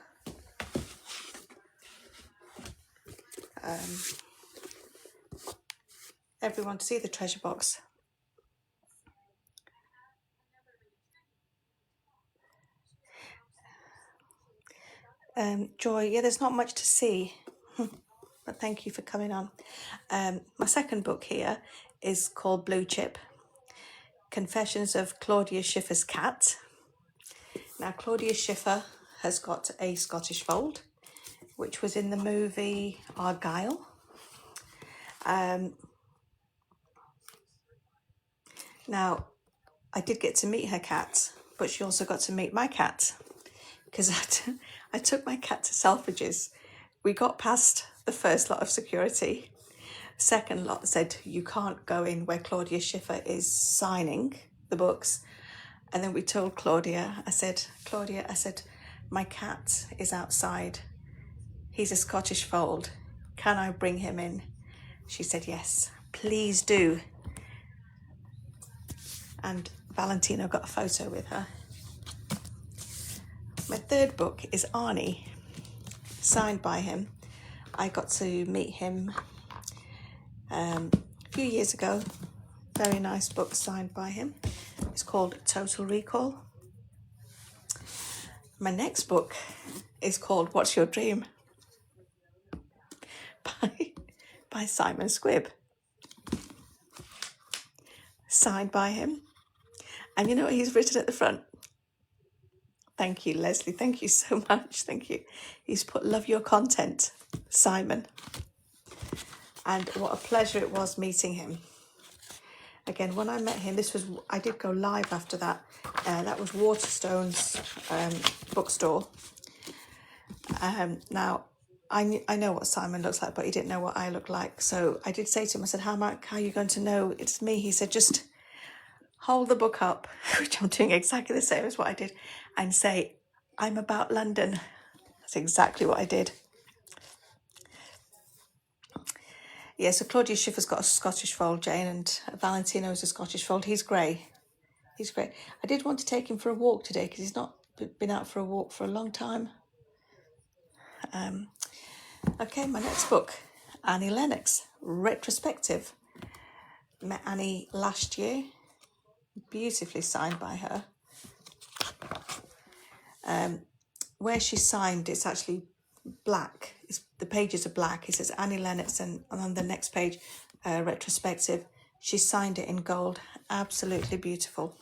[SPEAKER 1] everyone to see the treasure box. Joy, yeah, there's not much to see, but thank you for coming on. My second book here is called Blue Chip, Confessions of Claudia Schiffer's Cat. Now, Claudia Schiffer has got a Scottish fold, which was in the movie Argylle. Now, I did get to meet her cat, but she also got to meet my cat, because I took my cat to Selfridges. We got past the first lot of security. Second lot said, you can't go in where Claudia Schiffer is signing the books. And then we told Claudia, I said, my cat is outside. He's a Scottish fold. Can I bring him in? She said, yes, please do. And Valentino got a photo with her. My third book is Arnie, signed by him. I got to meet him a few years ago. Very nice book signed by him. It's called Total Recall. My next book is called What's Your Dream? by Simon Squibb. Signed by him. And you know what he's written at the front? Thank you, Leslie. Thank you so much. Thank you. He's put, love your content, Simon. And what a pleasure it was meeting him. Again, when I met him, I did go live after that. That was Waterstone's bookstore. Now, I know what Simon looks like, but he didn't know what I look like. So I did say to him, I said, how are you going to know it's me? He said, just hold the book up, which I'm doing exactly the same as what I did, and say, I'm about London. That's exactly what I did. Yeah, so Claudia Schiffer's got a Scottish fold, Jane, and Valentino's a Scottish fold. He's grey. He's great. I did want to take him for a walk today because he's not been out for a walk for a long time. Okay, my next book, Annie Lennox, retrospective. Met Annie last year, beautifully signed by her. Where she signed, it's actually black. The pages are black. It says Annie Lennox, and on the next page, retrospective. She signed it in gold. Absolutely beautiful.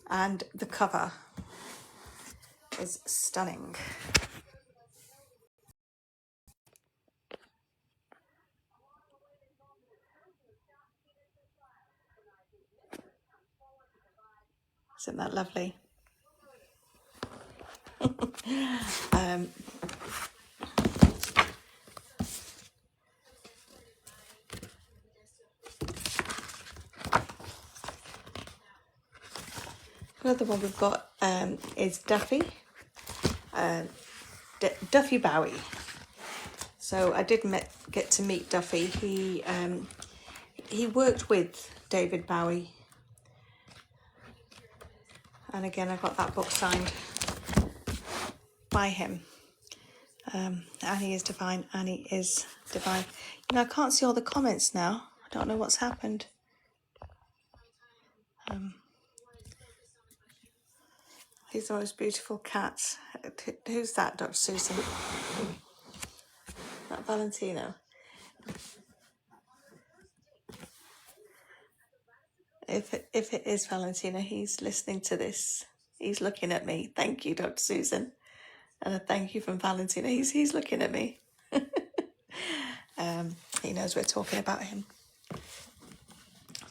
[SPEAKER 1] And the cover is stunning. Isn't that lovely? Another one we've got is Duffy. Duffy Bowie. So I did get to meet Duffy. He worked with David Bowie. And again, I got that book signed by him. Annie is divine. Annie is divine. You know, I can't see all the comments now. I don't know what's happened. These are the most beautiful cats. Who's that, Dr. Susan? That Valentino. If it is Valentino, he's listening to this. He's looking at me. Thank you, Dr. Susan. And a thank you from Valentino. He's looking at me. He knows we're talking about him.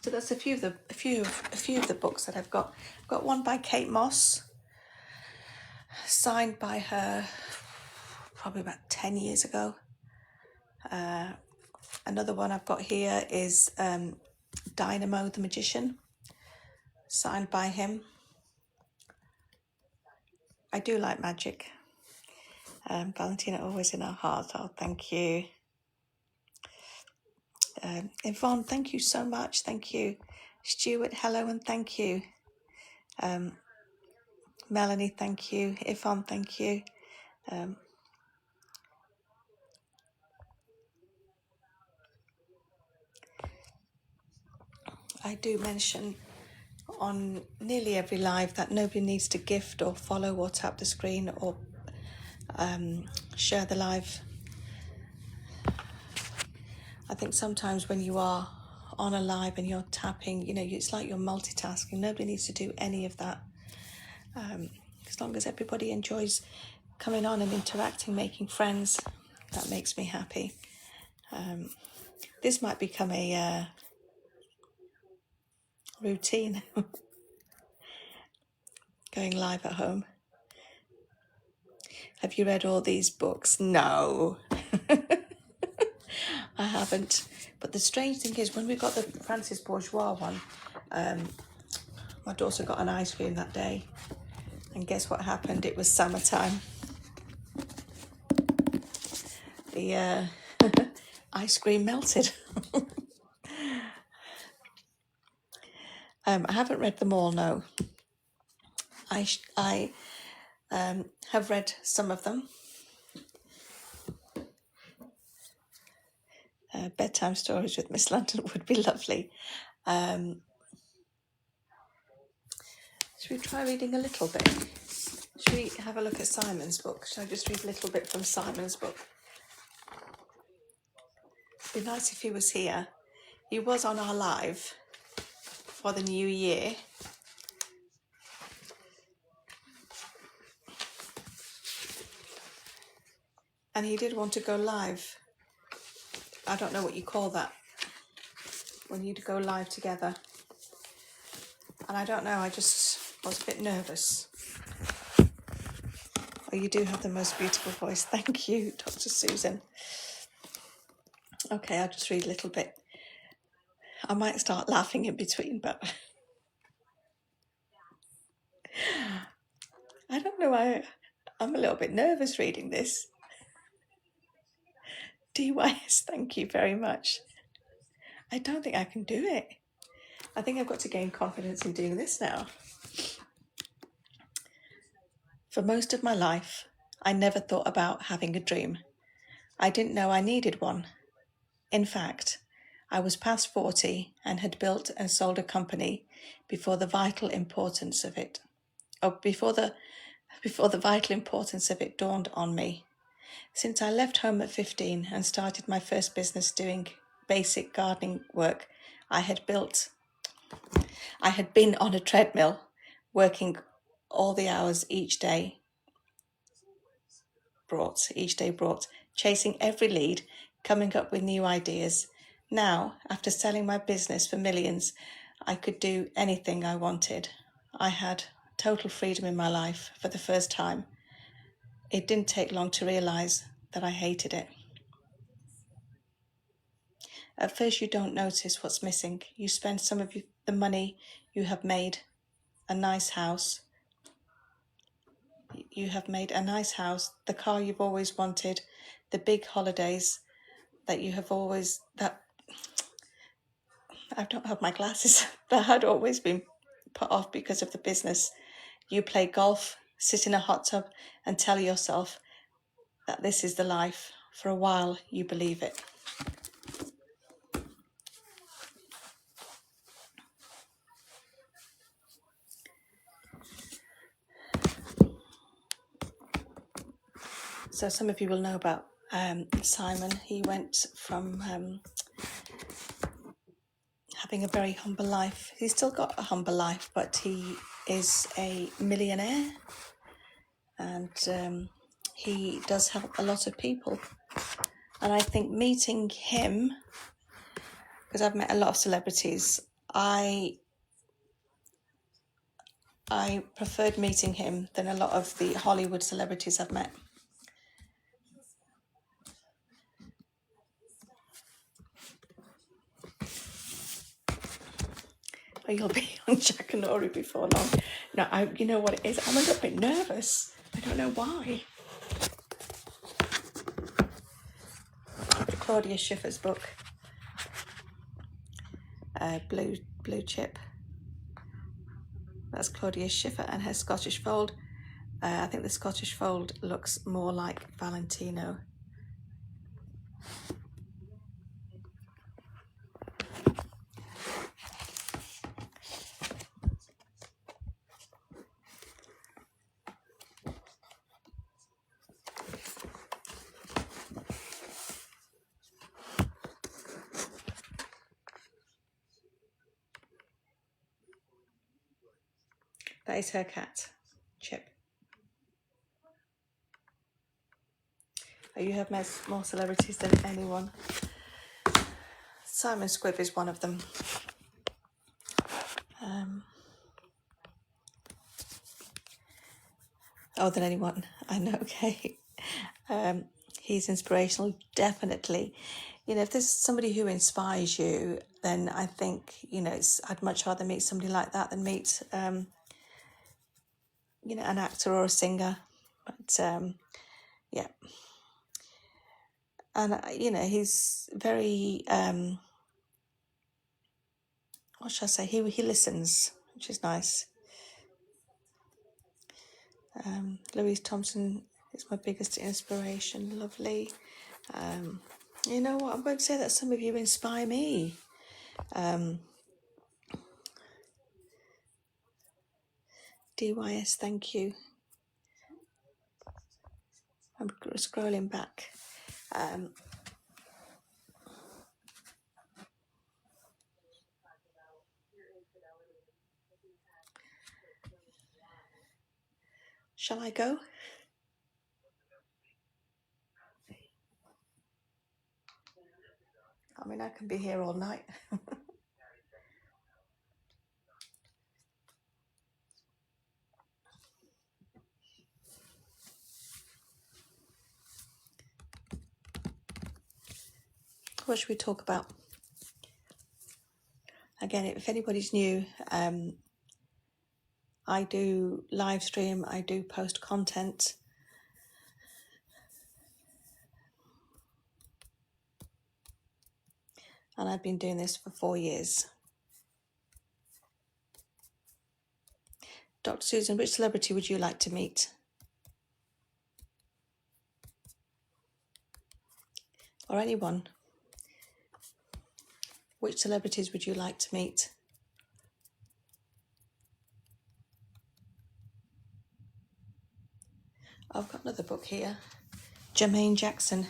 [SPEAKER 1] So that's a few of the books that I've got. I've got one by Kate Moss, signed by her probably about 10 years ago. Another one I've got here is Dynamo the Magician, signed by him. I do like magic. Valentina, always in our heart. Oh, thank you. Yvonne, thank you so much. Thank you. Stuart, hello and thank you. Melanie, thank you. Yvonne, thank you. I do mention on nearly every live that nobody needs to gift or follow or tap the screen or share the live. I think sometimes when you are on a live and you're tapping, you know, it's like you're multitasking. Nobody needs to do any of that. As long as everybody enjoys coming on and interacting, making friends, that makes me happy. This might become a routine, going live at home. Have you read all these books? No, I haven't. But the strange thing is, when we got the Francis Bourgeois one, my daughter got an ice cream that day. And guess what happened? It was summertime. The ice cream melted. I haven't read them all, no. I have read some of them. Bedtime stories with Miss London would be lovely. Should we try reading a little bit? Should we have a look at Simon's book? Should I just read a little bit from Simon's book? It'd be nice if he was here. He was on our live for the new year. And he did want to go live. I don't know what you call that, when you go live together. And I don't know, I just was a bit nervous. Oh, you do have the most beautiful voice. Thank you, Dr. Susan. Okay, I'll just read a little bit. I might start laughing in between, but I don't know why. I'm a little bit nervous reading this. DYS, thank you very much. I don't think I can do it. I think I've got to gain confidence in doing this now. For most of my life, I never thought about having a dream. I didn't know I needed one. In fact, I was past 40 and had built and sold a company before the vital importance of it, or before the vital importance of it dawned on me. Since I left home at 15 and started my first business doing basic gardening work, I had been on a treadmill, working all the hours each day brought, chasing every lead, coming up with new ideas. Now, after selling my business for millions, I could do anything I wanted. I had total freedom in my life for the first time. It didn't take long to realize that I hated it. At first, you don't notice what's missing. You spend some of the money you have made a nice house. You have made a nice house, the car you've always wanted, the big holidays that you have always, that I don't have my glasses, that had always been put off because of the business. You play golf, sit in a hot tub and tell yourself that this is the life. For a while, you believe it. So some of you will know about Simon. He went from having a very humble life. He's still got a humble life, but he is a millionaire, and he does help a lot of people. And I think meeting him, because I've met a lot of celebrities, I preferred meeting him than a lot of the Hollywood celebrities I've met. Oh, you'll be on Jack and Ori before long. No, you know what it is? I'm a little bit nervous. I don't know why. Claudia Schiffer's book, Blue Chip. That's Claudia Schiffer and her Scottish fold. I think the Scottish fold looks more like Valentino. That is her cat, Chip. Oh, you have met more celebrities than anyone. Simon Squibb is one of them. Than anyone I know, okay. He's inspirational, definitely. You know, if there's somebody who inspires you, then I think, I'd much rather meet somebody like that than meet, an actor or a singer. But, yeah. And, he's very, what should I say? He listens, which is nice. Louise Thompson is my biggest inspiration. Lovely. You know what? I'm going to say that some of you inspire me. DYS, thank you. I'm scrolling back. Shall I go? I mean, I can be here all night. What should we talk about? Again, if anybody's new, I do live stream, I do post content. And I've been doing this for 4 years. Dr. Susan, which celebrity would you like to meet? or anyone. Which celebrities would you like to meet? I've got another book here. Jermaine Jackson.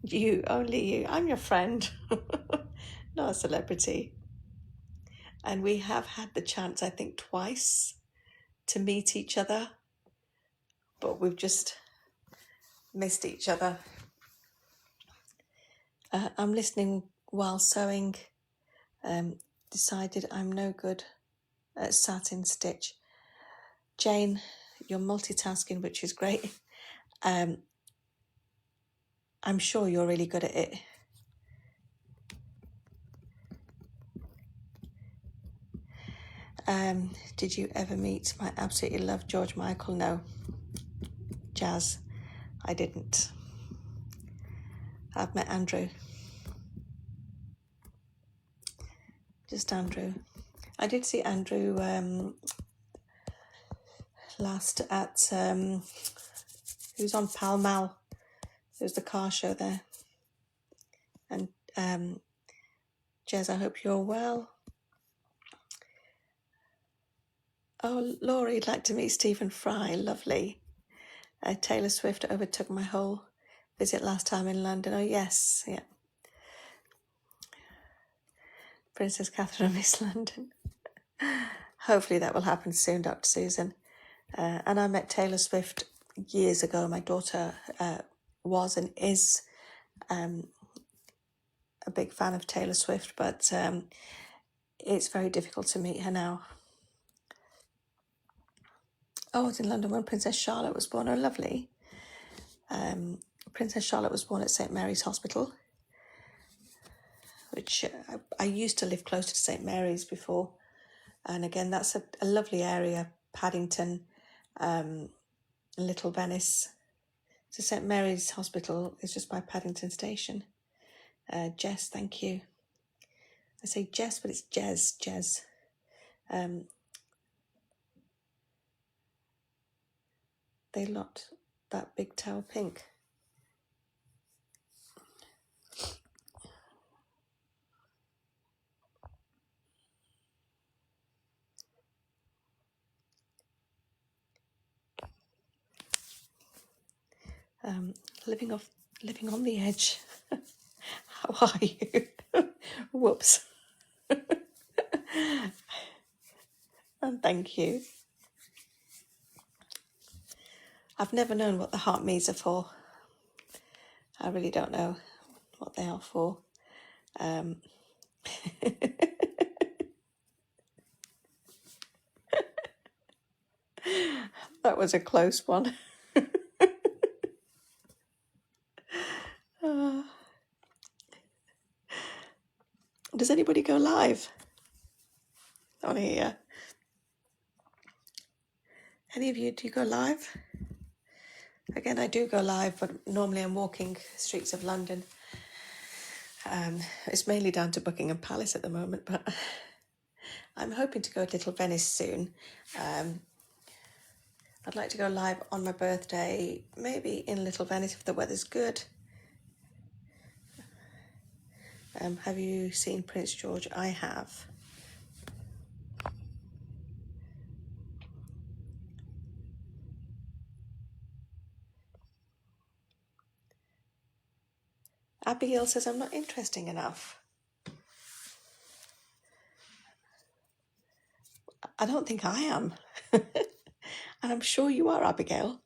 [SPEAKER 1] You, only you. I'm your friend. Not a celebrity. And we have had the chance, I think, twice to meet each other, but we've just missed each other. I'm listening while sewing. Decided I'm no good at satin stitch. Jane, you're multitasking, which is great. I'm sure you're really good at it. Did you ever meet my absolutely love George Michael? No. Jazz, I didn't. I've met Andrew. Just Andrew. I did see Andrew last at, he was on Pall Mall. There was the car show there. And Jez, I hope you're well. Oh, Laurie, I'd like to meet Stephen Fry. Lovely. Taylor Swift overtook my whole visit last time in London. Oh, yes. Yeah. Princess Catherine of Miss London. Hopefully that will happen soon, Dr. Susan. And I met Taylor Swift years ago. My daughter was and is a big fan of Taylor Swift, but it's very difficult to meet her now. Oh, I was in London when Princess Charlotte was born. Oh, lovely. Princess Charlotte was born at St. Mary's Hospital, which I used to live close to St. Mary's before. And again, that's a lovely area, Paddington, Little Venice. So St. Mary's Hospital is just by Paddington Station. Jess, thank you. I say Jess, but it's Jez. They lot that big towel pink. Living on the edge. How are you? Whoops. And thank you. I've never known what the heart me's are for. I really don't know what they are for. That was a close one. Does anybody go live on here? Any of you, do you go live? Again, I do go live, but normally I'm walking streets of London. It's mainly down to Buckingham Palace at the moment, but I'm hoping to go to Little Venice soon. I'd like to go live on my birthday, maybe in Little Venice if the weather's good. Have you seen Prince George? I have. Abigail says I'm not interesting enough. I don't think I am. And I'm sure you are, Abigail.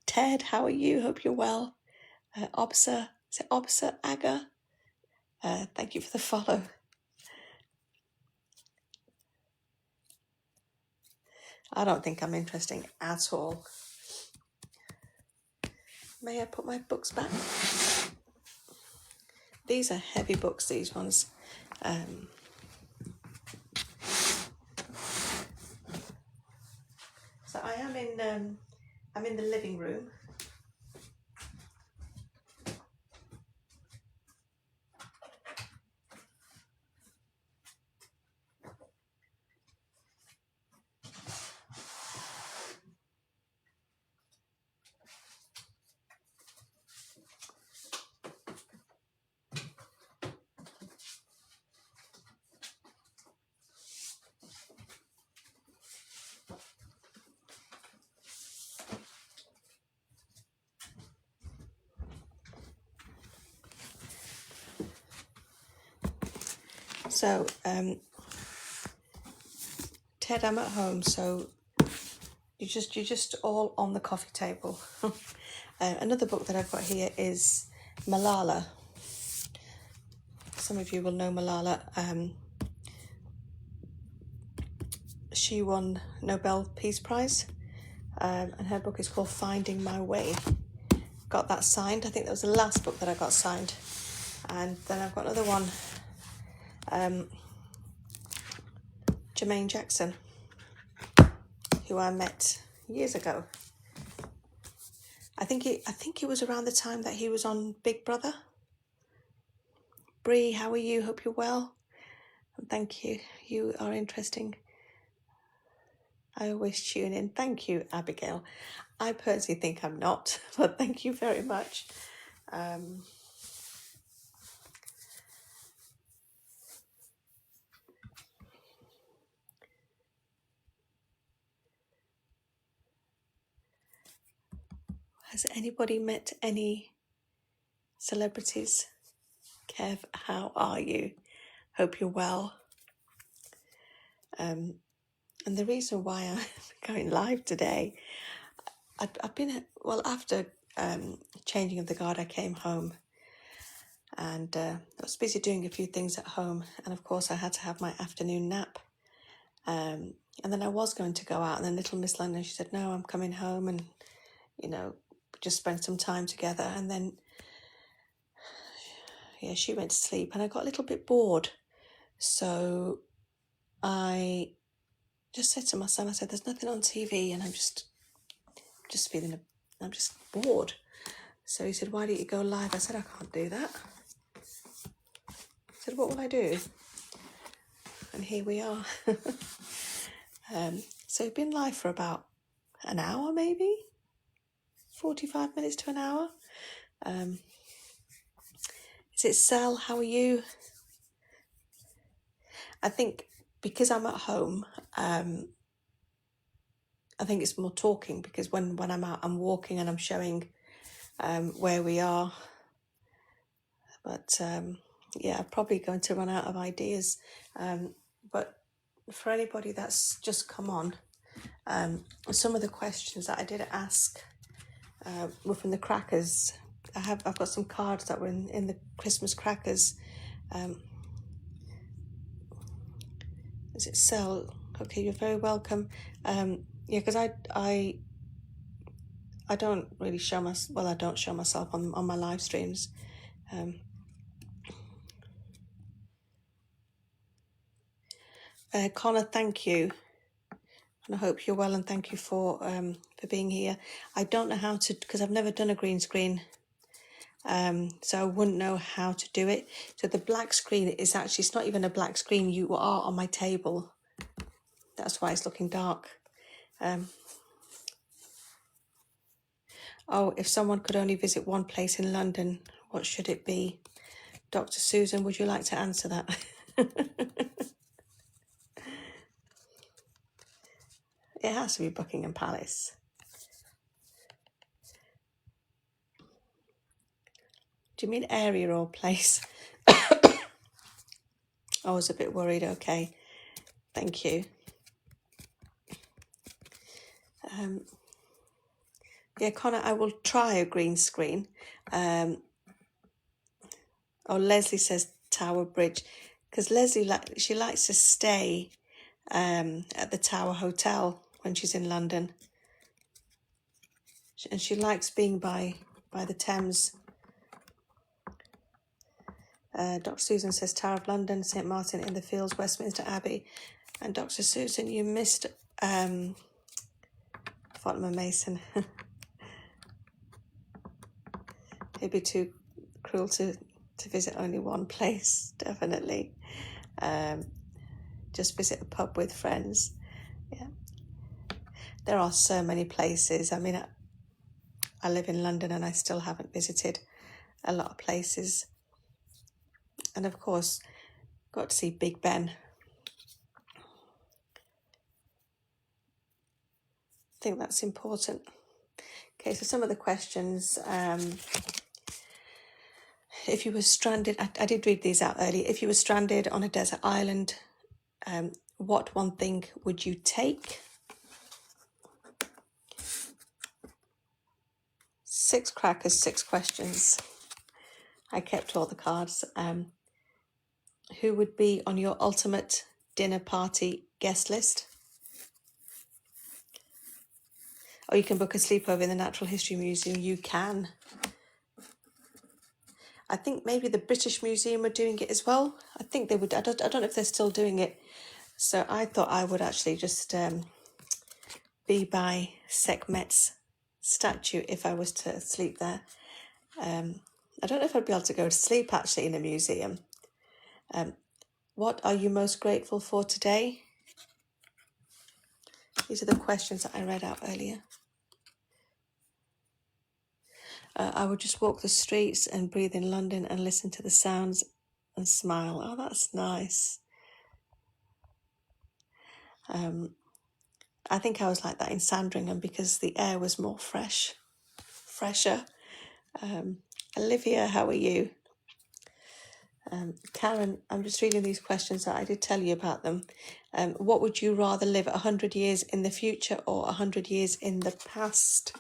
[SPEAKER 1] Ted, how are you? Hope you're well. Obsa, is it Obsa Aga? Thank you for the follow. I don't think I'm interesting at all. May I put my books back? These are heavy books, these ones. So I'm in the living room. So, Ted, I'm at home, so you're just all on the coffee table. Another book that I've got here is Malala. Some of you will know Malala. She won Nobel Peace Prize, and her book is called Finding My Way. Got that signed. I think that was the last book that I got signed. And then I've got another one, Jermaine Jackson, who I met years ago. I think it was around the time that he was on Big Brother. Bree, how are you? Hope you're well. And thank you. You are interesting. I always tune in. Thank you, Abigail. I personally think I'm not, but thank you very much. Has anybody met any celebrities? Kev, how are you? Hope you're well. And the reason why I'm going live today, I've been, well, after changing of the guard, I came home and I was busy doing a few things at home. And of course I had to have my afternoon nap. And then I was going to go out, and then little Miss London, she said, no, I'm coming home and, just spend some time together. And then, yeah, she went to sleep and I got a little bit bored. So I just said to my son, I said, there's nothing on TV and I'm just feeling, I'm just bored. So he said, why don't you go live? I said, I can't do that. He said, what will I do? And here we are. So we've been live for about an hour, maybe 45 minutes to an hour. Is it Sel? How are you? I think because I'm at home, I think it's more talking, because when I'm out, I'm walking and I'm showing where we are. But yeah, I'm probably going to run out of ideas. But for anybody that's just come on, some of the questions that I did ask were from the crackers. I've got some cards that were in the Christmas crackers. Is it Sel? Okay, you're very welcome. Yeah, because I don't really show I don't show myself on my live streams. Connor, thank you. And I hope you're well, and thank you for being here. I don't know how to, because I've never done a green screen, so I wouldn't know how to do it. So the black screen is actually, it's not even a black screen. You are on my table. That's why it's looking dark. Oh, if someone could only visit one place in London, what should it be? Dr. Susan, would you like to answer that? It has to be Buckingham Palace. Do you mean area or place? I was a bit worried. Okay, thank you. Yeah, Connor, I will try a green screen. Oh, Leslie says Tower Bridge, because Leslie, she likes to stay at the Tower Hotel when she's in London, and she likes being by the Thames. Dr. Susan says Tower of London, St. Martin in the Fields, Westminster Abbey. And Dr. Susan, you missed Fatima Mason. It'd be too cruel to visit only one place, definitely. Just visit a pub with friends. Yeah. There are so many places. I mean, I live in London and I still haven't visited a lot of places. And of course, got to see Big Ben. I think that's important. Okay, so some of the questions. If you were stranded, I did read these out earlier. If you were stranded on a desert island, what one thing would you take? 6 crackers, 6 questions. I kept all the cards. Who would be on your ultimate dinner party guest list? Or you can book a sleepover in the Natural History Museum. You can. I think maybe the British Museum are doing it as well. I think they would. I don't know if they're still doing it. So I thought I would actually just be by Sekhmet's statue if I was to sleep there. I don't know if I'd be able to go to sleep actually in a museum. What are you most grateful for today? These are the questions that I read out earlier. I would just walk the streets and breathe in London and listen to the sounds and smile. Oh, that's nice. I think I was like that in Sandringham because the air was more fresher. Olivia, how are you? Karen, I'm just reading these questions that I did tell you about them. What would you rather live 100 years in the future or 100 years in the past?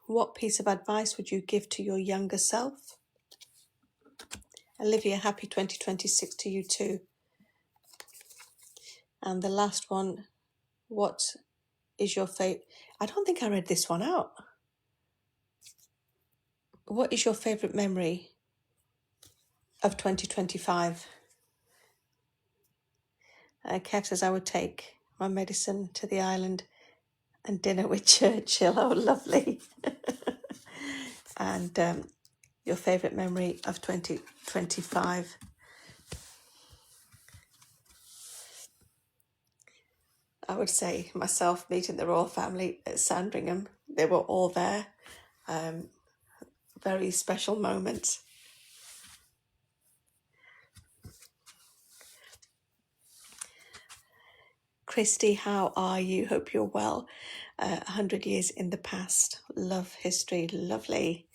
[SPEAKER 1] What piece of advice would you give to your younger self? Olivia, happy 2026 to you too. And the last one, what is your favourite? I don't think I read this one out. What is your favourite memory of 2025? Kev says, I would take my medicine to the island and dinner with Churchill. Oh, lovely. And your favourite memory of 2025? I would say myself meeting the royal family at Sandringham. They were all there. Very special moment. Christy, how are you? Hope you're well. 100 years in the past. Love history. Lovely.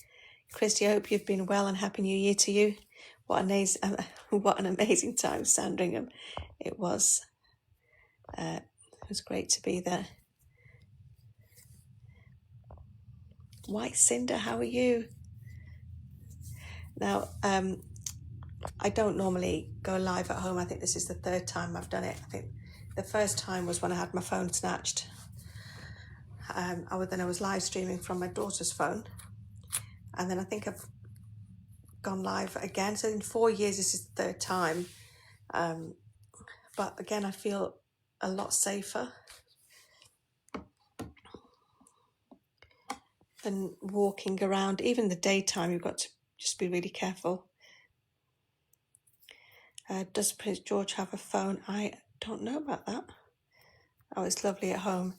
[SPEAKER 1] Christy, I hope you've been well and Happy New Year to you. What an amazing time, Sandringham. It was great to be there. White Cinder, how are you? Now, I don't normally go live at home. I think this is the 3rd time I've done it. I think the first time was when I had my phone snatched. I was live streaming from my daughter's phone. And then I think I've gone live again. So in 4 years, this is the 3rd time. But again, I feel a lot safer than walking around. Even in the daytime, you've got to just be really careful. Does Prince George have a phone? I don't know about that. Oh, it's lovely at home.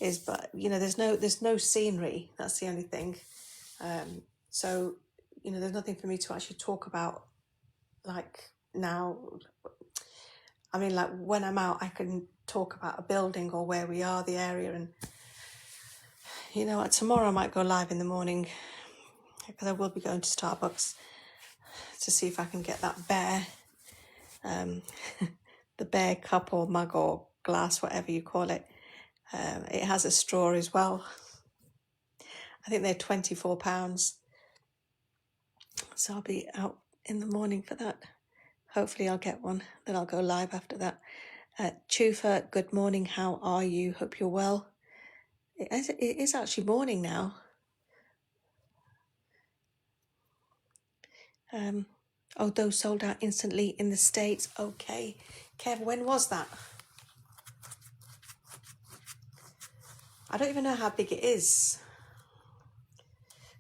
[SPEAKER 1] But there's no scenery. That's the only thing. So there's nothing for me to actually talk about. Like now, I mean, like when I'm out, I can talk about a building or where we are, the area, and tomorrow I might go live in the morning because I will be going to Starbucks to see if I can get that bear. The bear cup or mug or glass, whatever you call it. It has a straw as well. I think they're £24. So I'll be out in the morning for that. Hopefully I'll get one. Then I'll go live after that. Chufa, good morning. How are you? Hope you're well. It is actually morning now. Those sold out instantly in the States. Okay. Kev, when was that? I don't even know how big it is.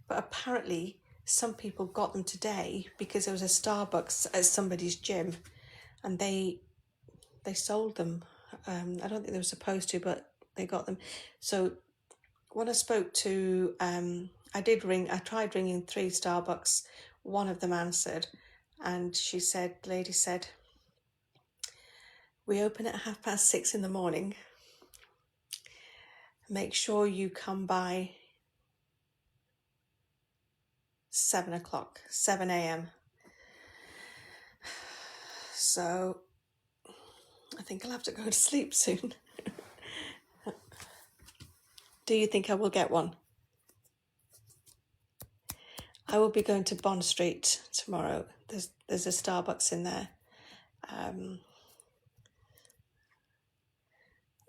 [SPEAKER 1] But apparently some people got them today because there was a Starbucks at somebody's gym and they sold them. I don't think they were supposed to, but they got them. So when I spoke to, I tried ringing 3 Starbucks. One of them answered and the lady said, we open at 6:30 in the morning. Make sure you come by 7 o'clock, 7 a.m. So I think I'll have to go to sleep soon. Do you think I will get one? I will be going to Bond Street tomorrow. There's a Starbucks in there.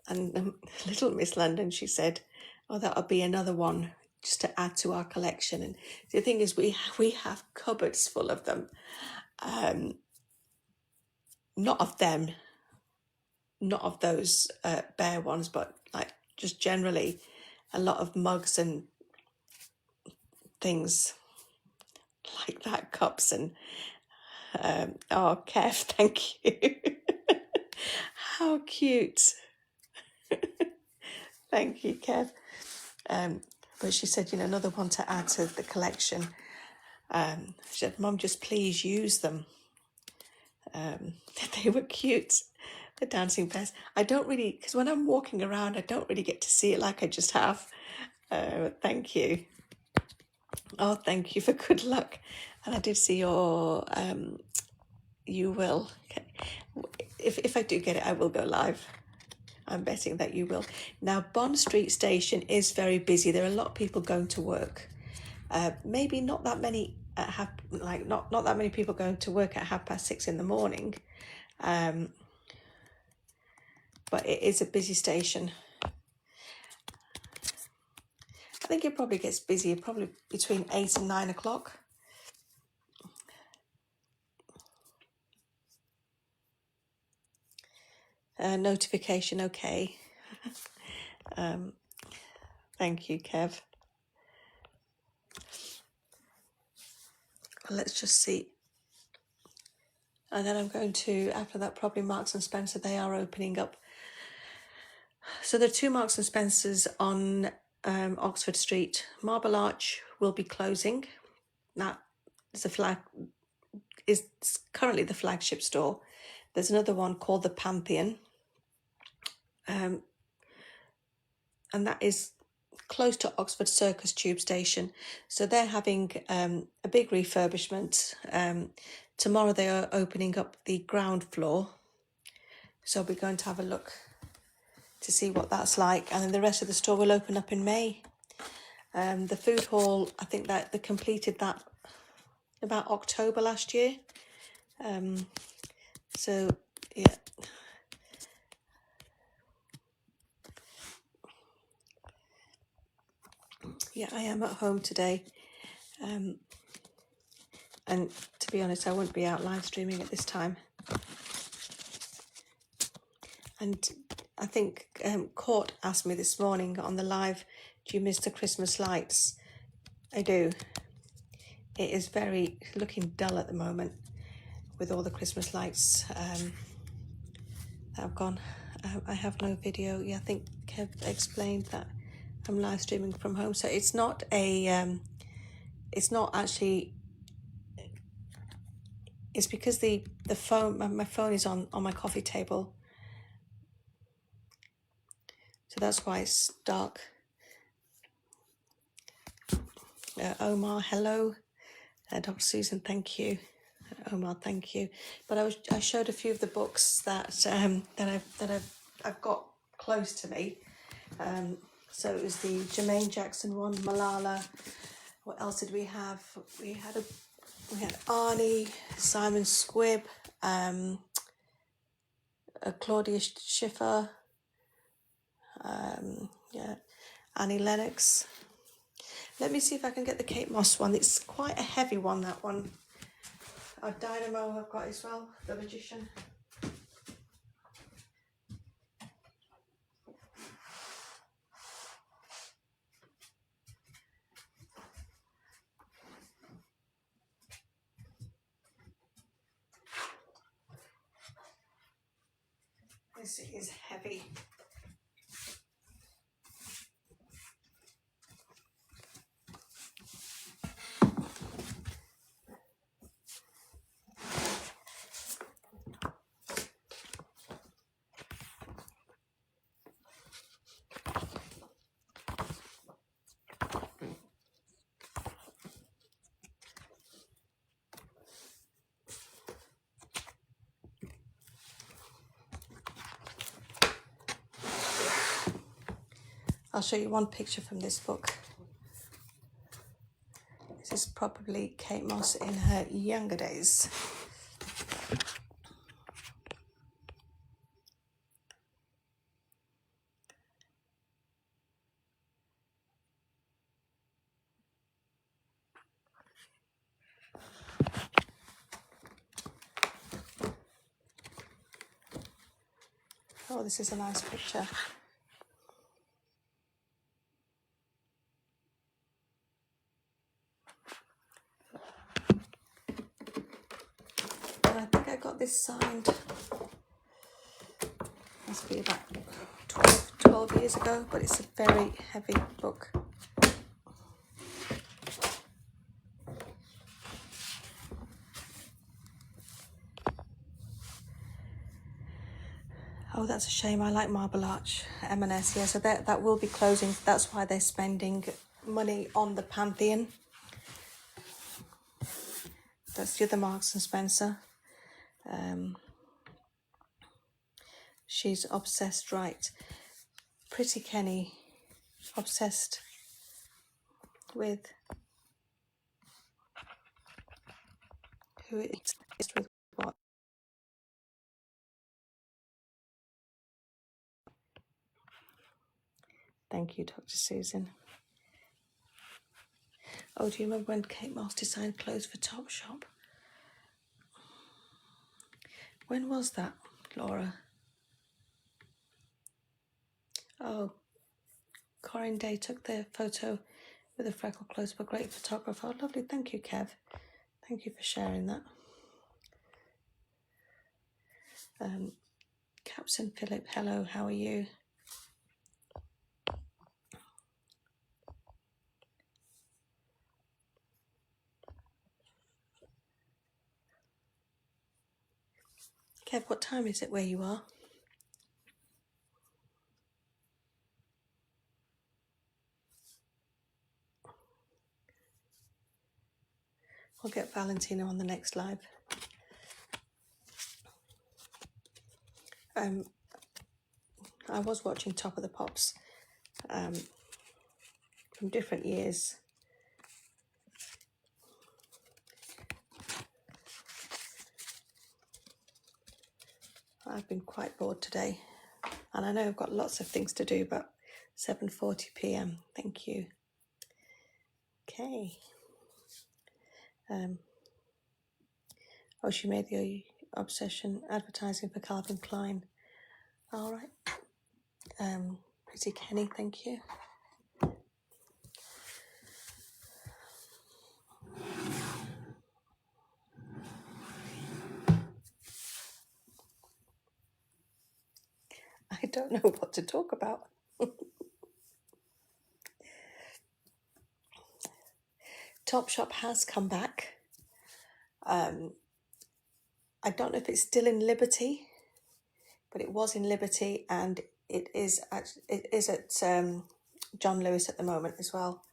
[SPEAKER 1] And little Miss London, she said, oh, that'll be another one just to add to our collection. And the thing is, we have cupboards full of them. Not of them, not of those bare ones, but like just generally a lot of mugs and things like that, cups and oh, Kev, thank you. How cute. Thank you, Kev. But she said, another one to add to the collection. She said, Mum, just please use them. They were cute, the dancing bears. I don't really, because when I'm walking around, I don't really get to see it like I just have. Thank you. Oh, thank you for good luck. And I did see your, you will. Okay. If I do get it, I will go live. I'm betting that you will. Now, Bond Street Station is very busy. There are a lot of people going to work. Maybe not that many not that many people going to work at 6:30 in the morning. But it is a busy station. I think it probably gets busier probably between 8 and 9 o'clock. Notification, okay. Thank you, Kev. Well, let's just see. And then I'm going to, after that, probably Marks and Spencer. They are opening up. So there are 2 Marks and Spencers on Oxford Street. Marble Arch will be closing. That is currently the flagship store. There's another one called the Pantheon. And that is close to Oxford Circus Tube Station. So they're having a big refurbishment. Tomorrow they are opening up the ground floor. So we're going to have a look to see what that's like. And then the rest of the store will open up in May. The food hall, I think that they completed that about October last year. So, yeah. Yeah, I am at home today. And to be honest, I won't be out live streaming at this time. And I think Court asked me this morning on the live, do you miss the Christmas lights? I do. It is very looking dull at the moment with all the Christmas lights that have gone. I have no video. Yeah, I think Kev explained that I'm live streaming from home. So it's not a, it's not actually, it's because the phone, my phone is on my coffee table. So that's why it's dark. Omar, hello. Dr. Susan, thank you. Omar, thank you. But I showed a few of the books that I've got close to me. So it was the Jermaine Jackson one, Malala. What else did we have? We had Arnie, Simon Squibb, Claudia Schiffer, Annie Lennox. Let me see if I can get the Kate Moss one. It's quite a heavy one, that one. Dynamo I've got as well, The Magician. This is heavy. I'll show you one picture from this book. This is probably Kate Moss in her younger days. Oh, this is a nice picture. And I think I got this signed, must be about 12 years ago, but it's a very heavy book. Oh, that's a shame. I like Marble Arch, M&S. Yeah, so that will be closing. That's why they're spending money on the Pantheon. That's the other Marks and Spencer. She's obsessed, right? Pretty Kenny, obsessed with who is obsessed with what? Thank you, Dr. Susan. Oh, do you remember when Kate Moss designed clothes for Topshop? When was that, Laura? Oh, Corinne Day took the photo with a freckle close up. A great photographer. Oh, lovely. Thank you, Kev. Thank you for sharing that. Captain Philip, hello. How are you? Kev, what time is it where you are? I'll get Valentina on the next live. I was watching Top of the Pops from different years. I've been quite bored today, and I know I've got lots of things to do, but 7:40 p.m. Thank you. Okay. Oh, she made the obsession advertising for Calvin Klein. All right. Pretty Kenny, thank you. I don't know what to talk about. Topshop has come back. I don't know if it's still in Liberty, but it was in Liberty, and it is at John Lewis at the moment as well.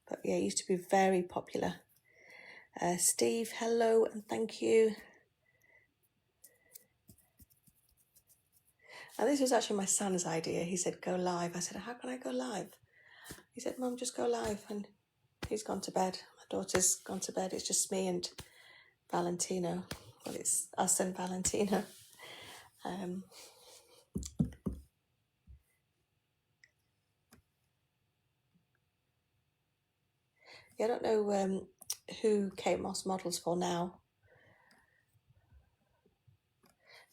[SPEAKER 1] But yeah, it used to be very popular. Steve, hello and thank you. And this was actually my son's idea. He said, go live. I said, how can I go live? He said, Mum, just go live. And he's gone to bed. My daughter's gone to bed. It's just me and Valentino. Well, it's us and Valentino. Yeah, I don't know who Kate Moss models for now.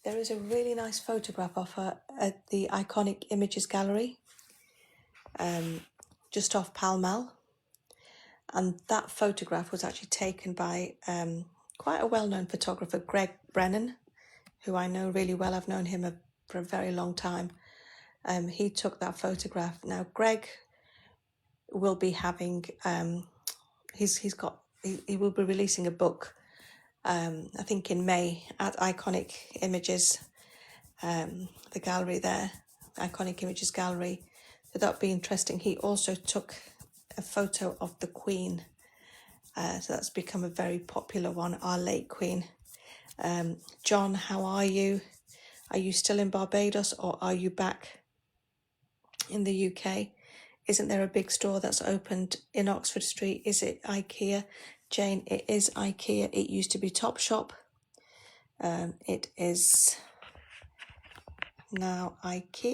[SPEAKER 1] There is a really nice photograph of her at the Iconic Images Gallery, just off Pall Mall. And that photograph was actually taken by quite a well-known photographer, Greg Brennan, who I know really well. I've known him for a very long time. He took that photograph. Now, Greg will be having, he will be releasing a book, I think in May at Iconic Images, the gallery there, Iconic Images Gallery. So that'll be interesting. He also took a photo of the Queen. So that's become a very popular one, our late Queen. John, how are you? Are you still in Barbados or are you back in the UK? Isn't there a big store that's opened in Oxford Street? Is it IKEA? Jane, it is IKEA. It used to be Topshop. It is now IKEA.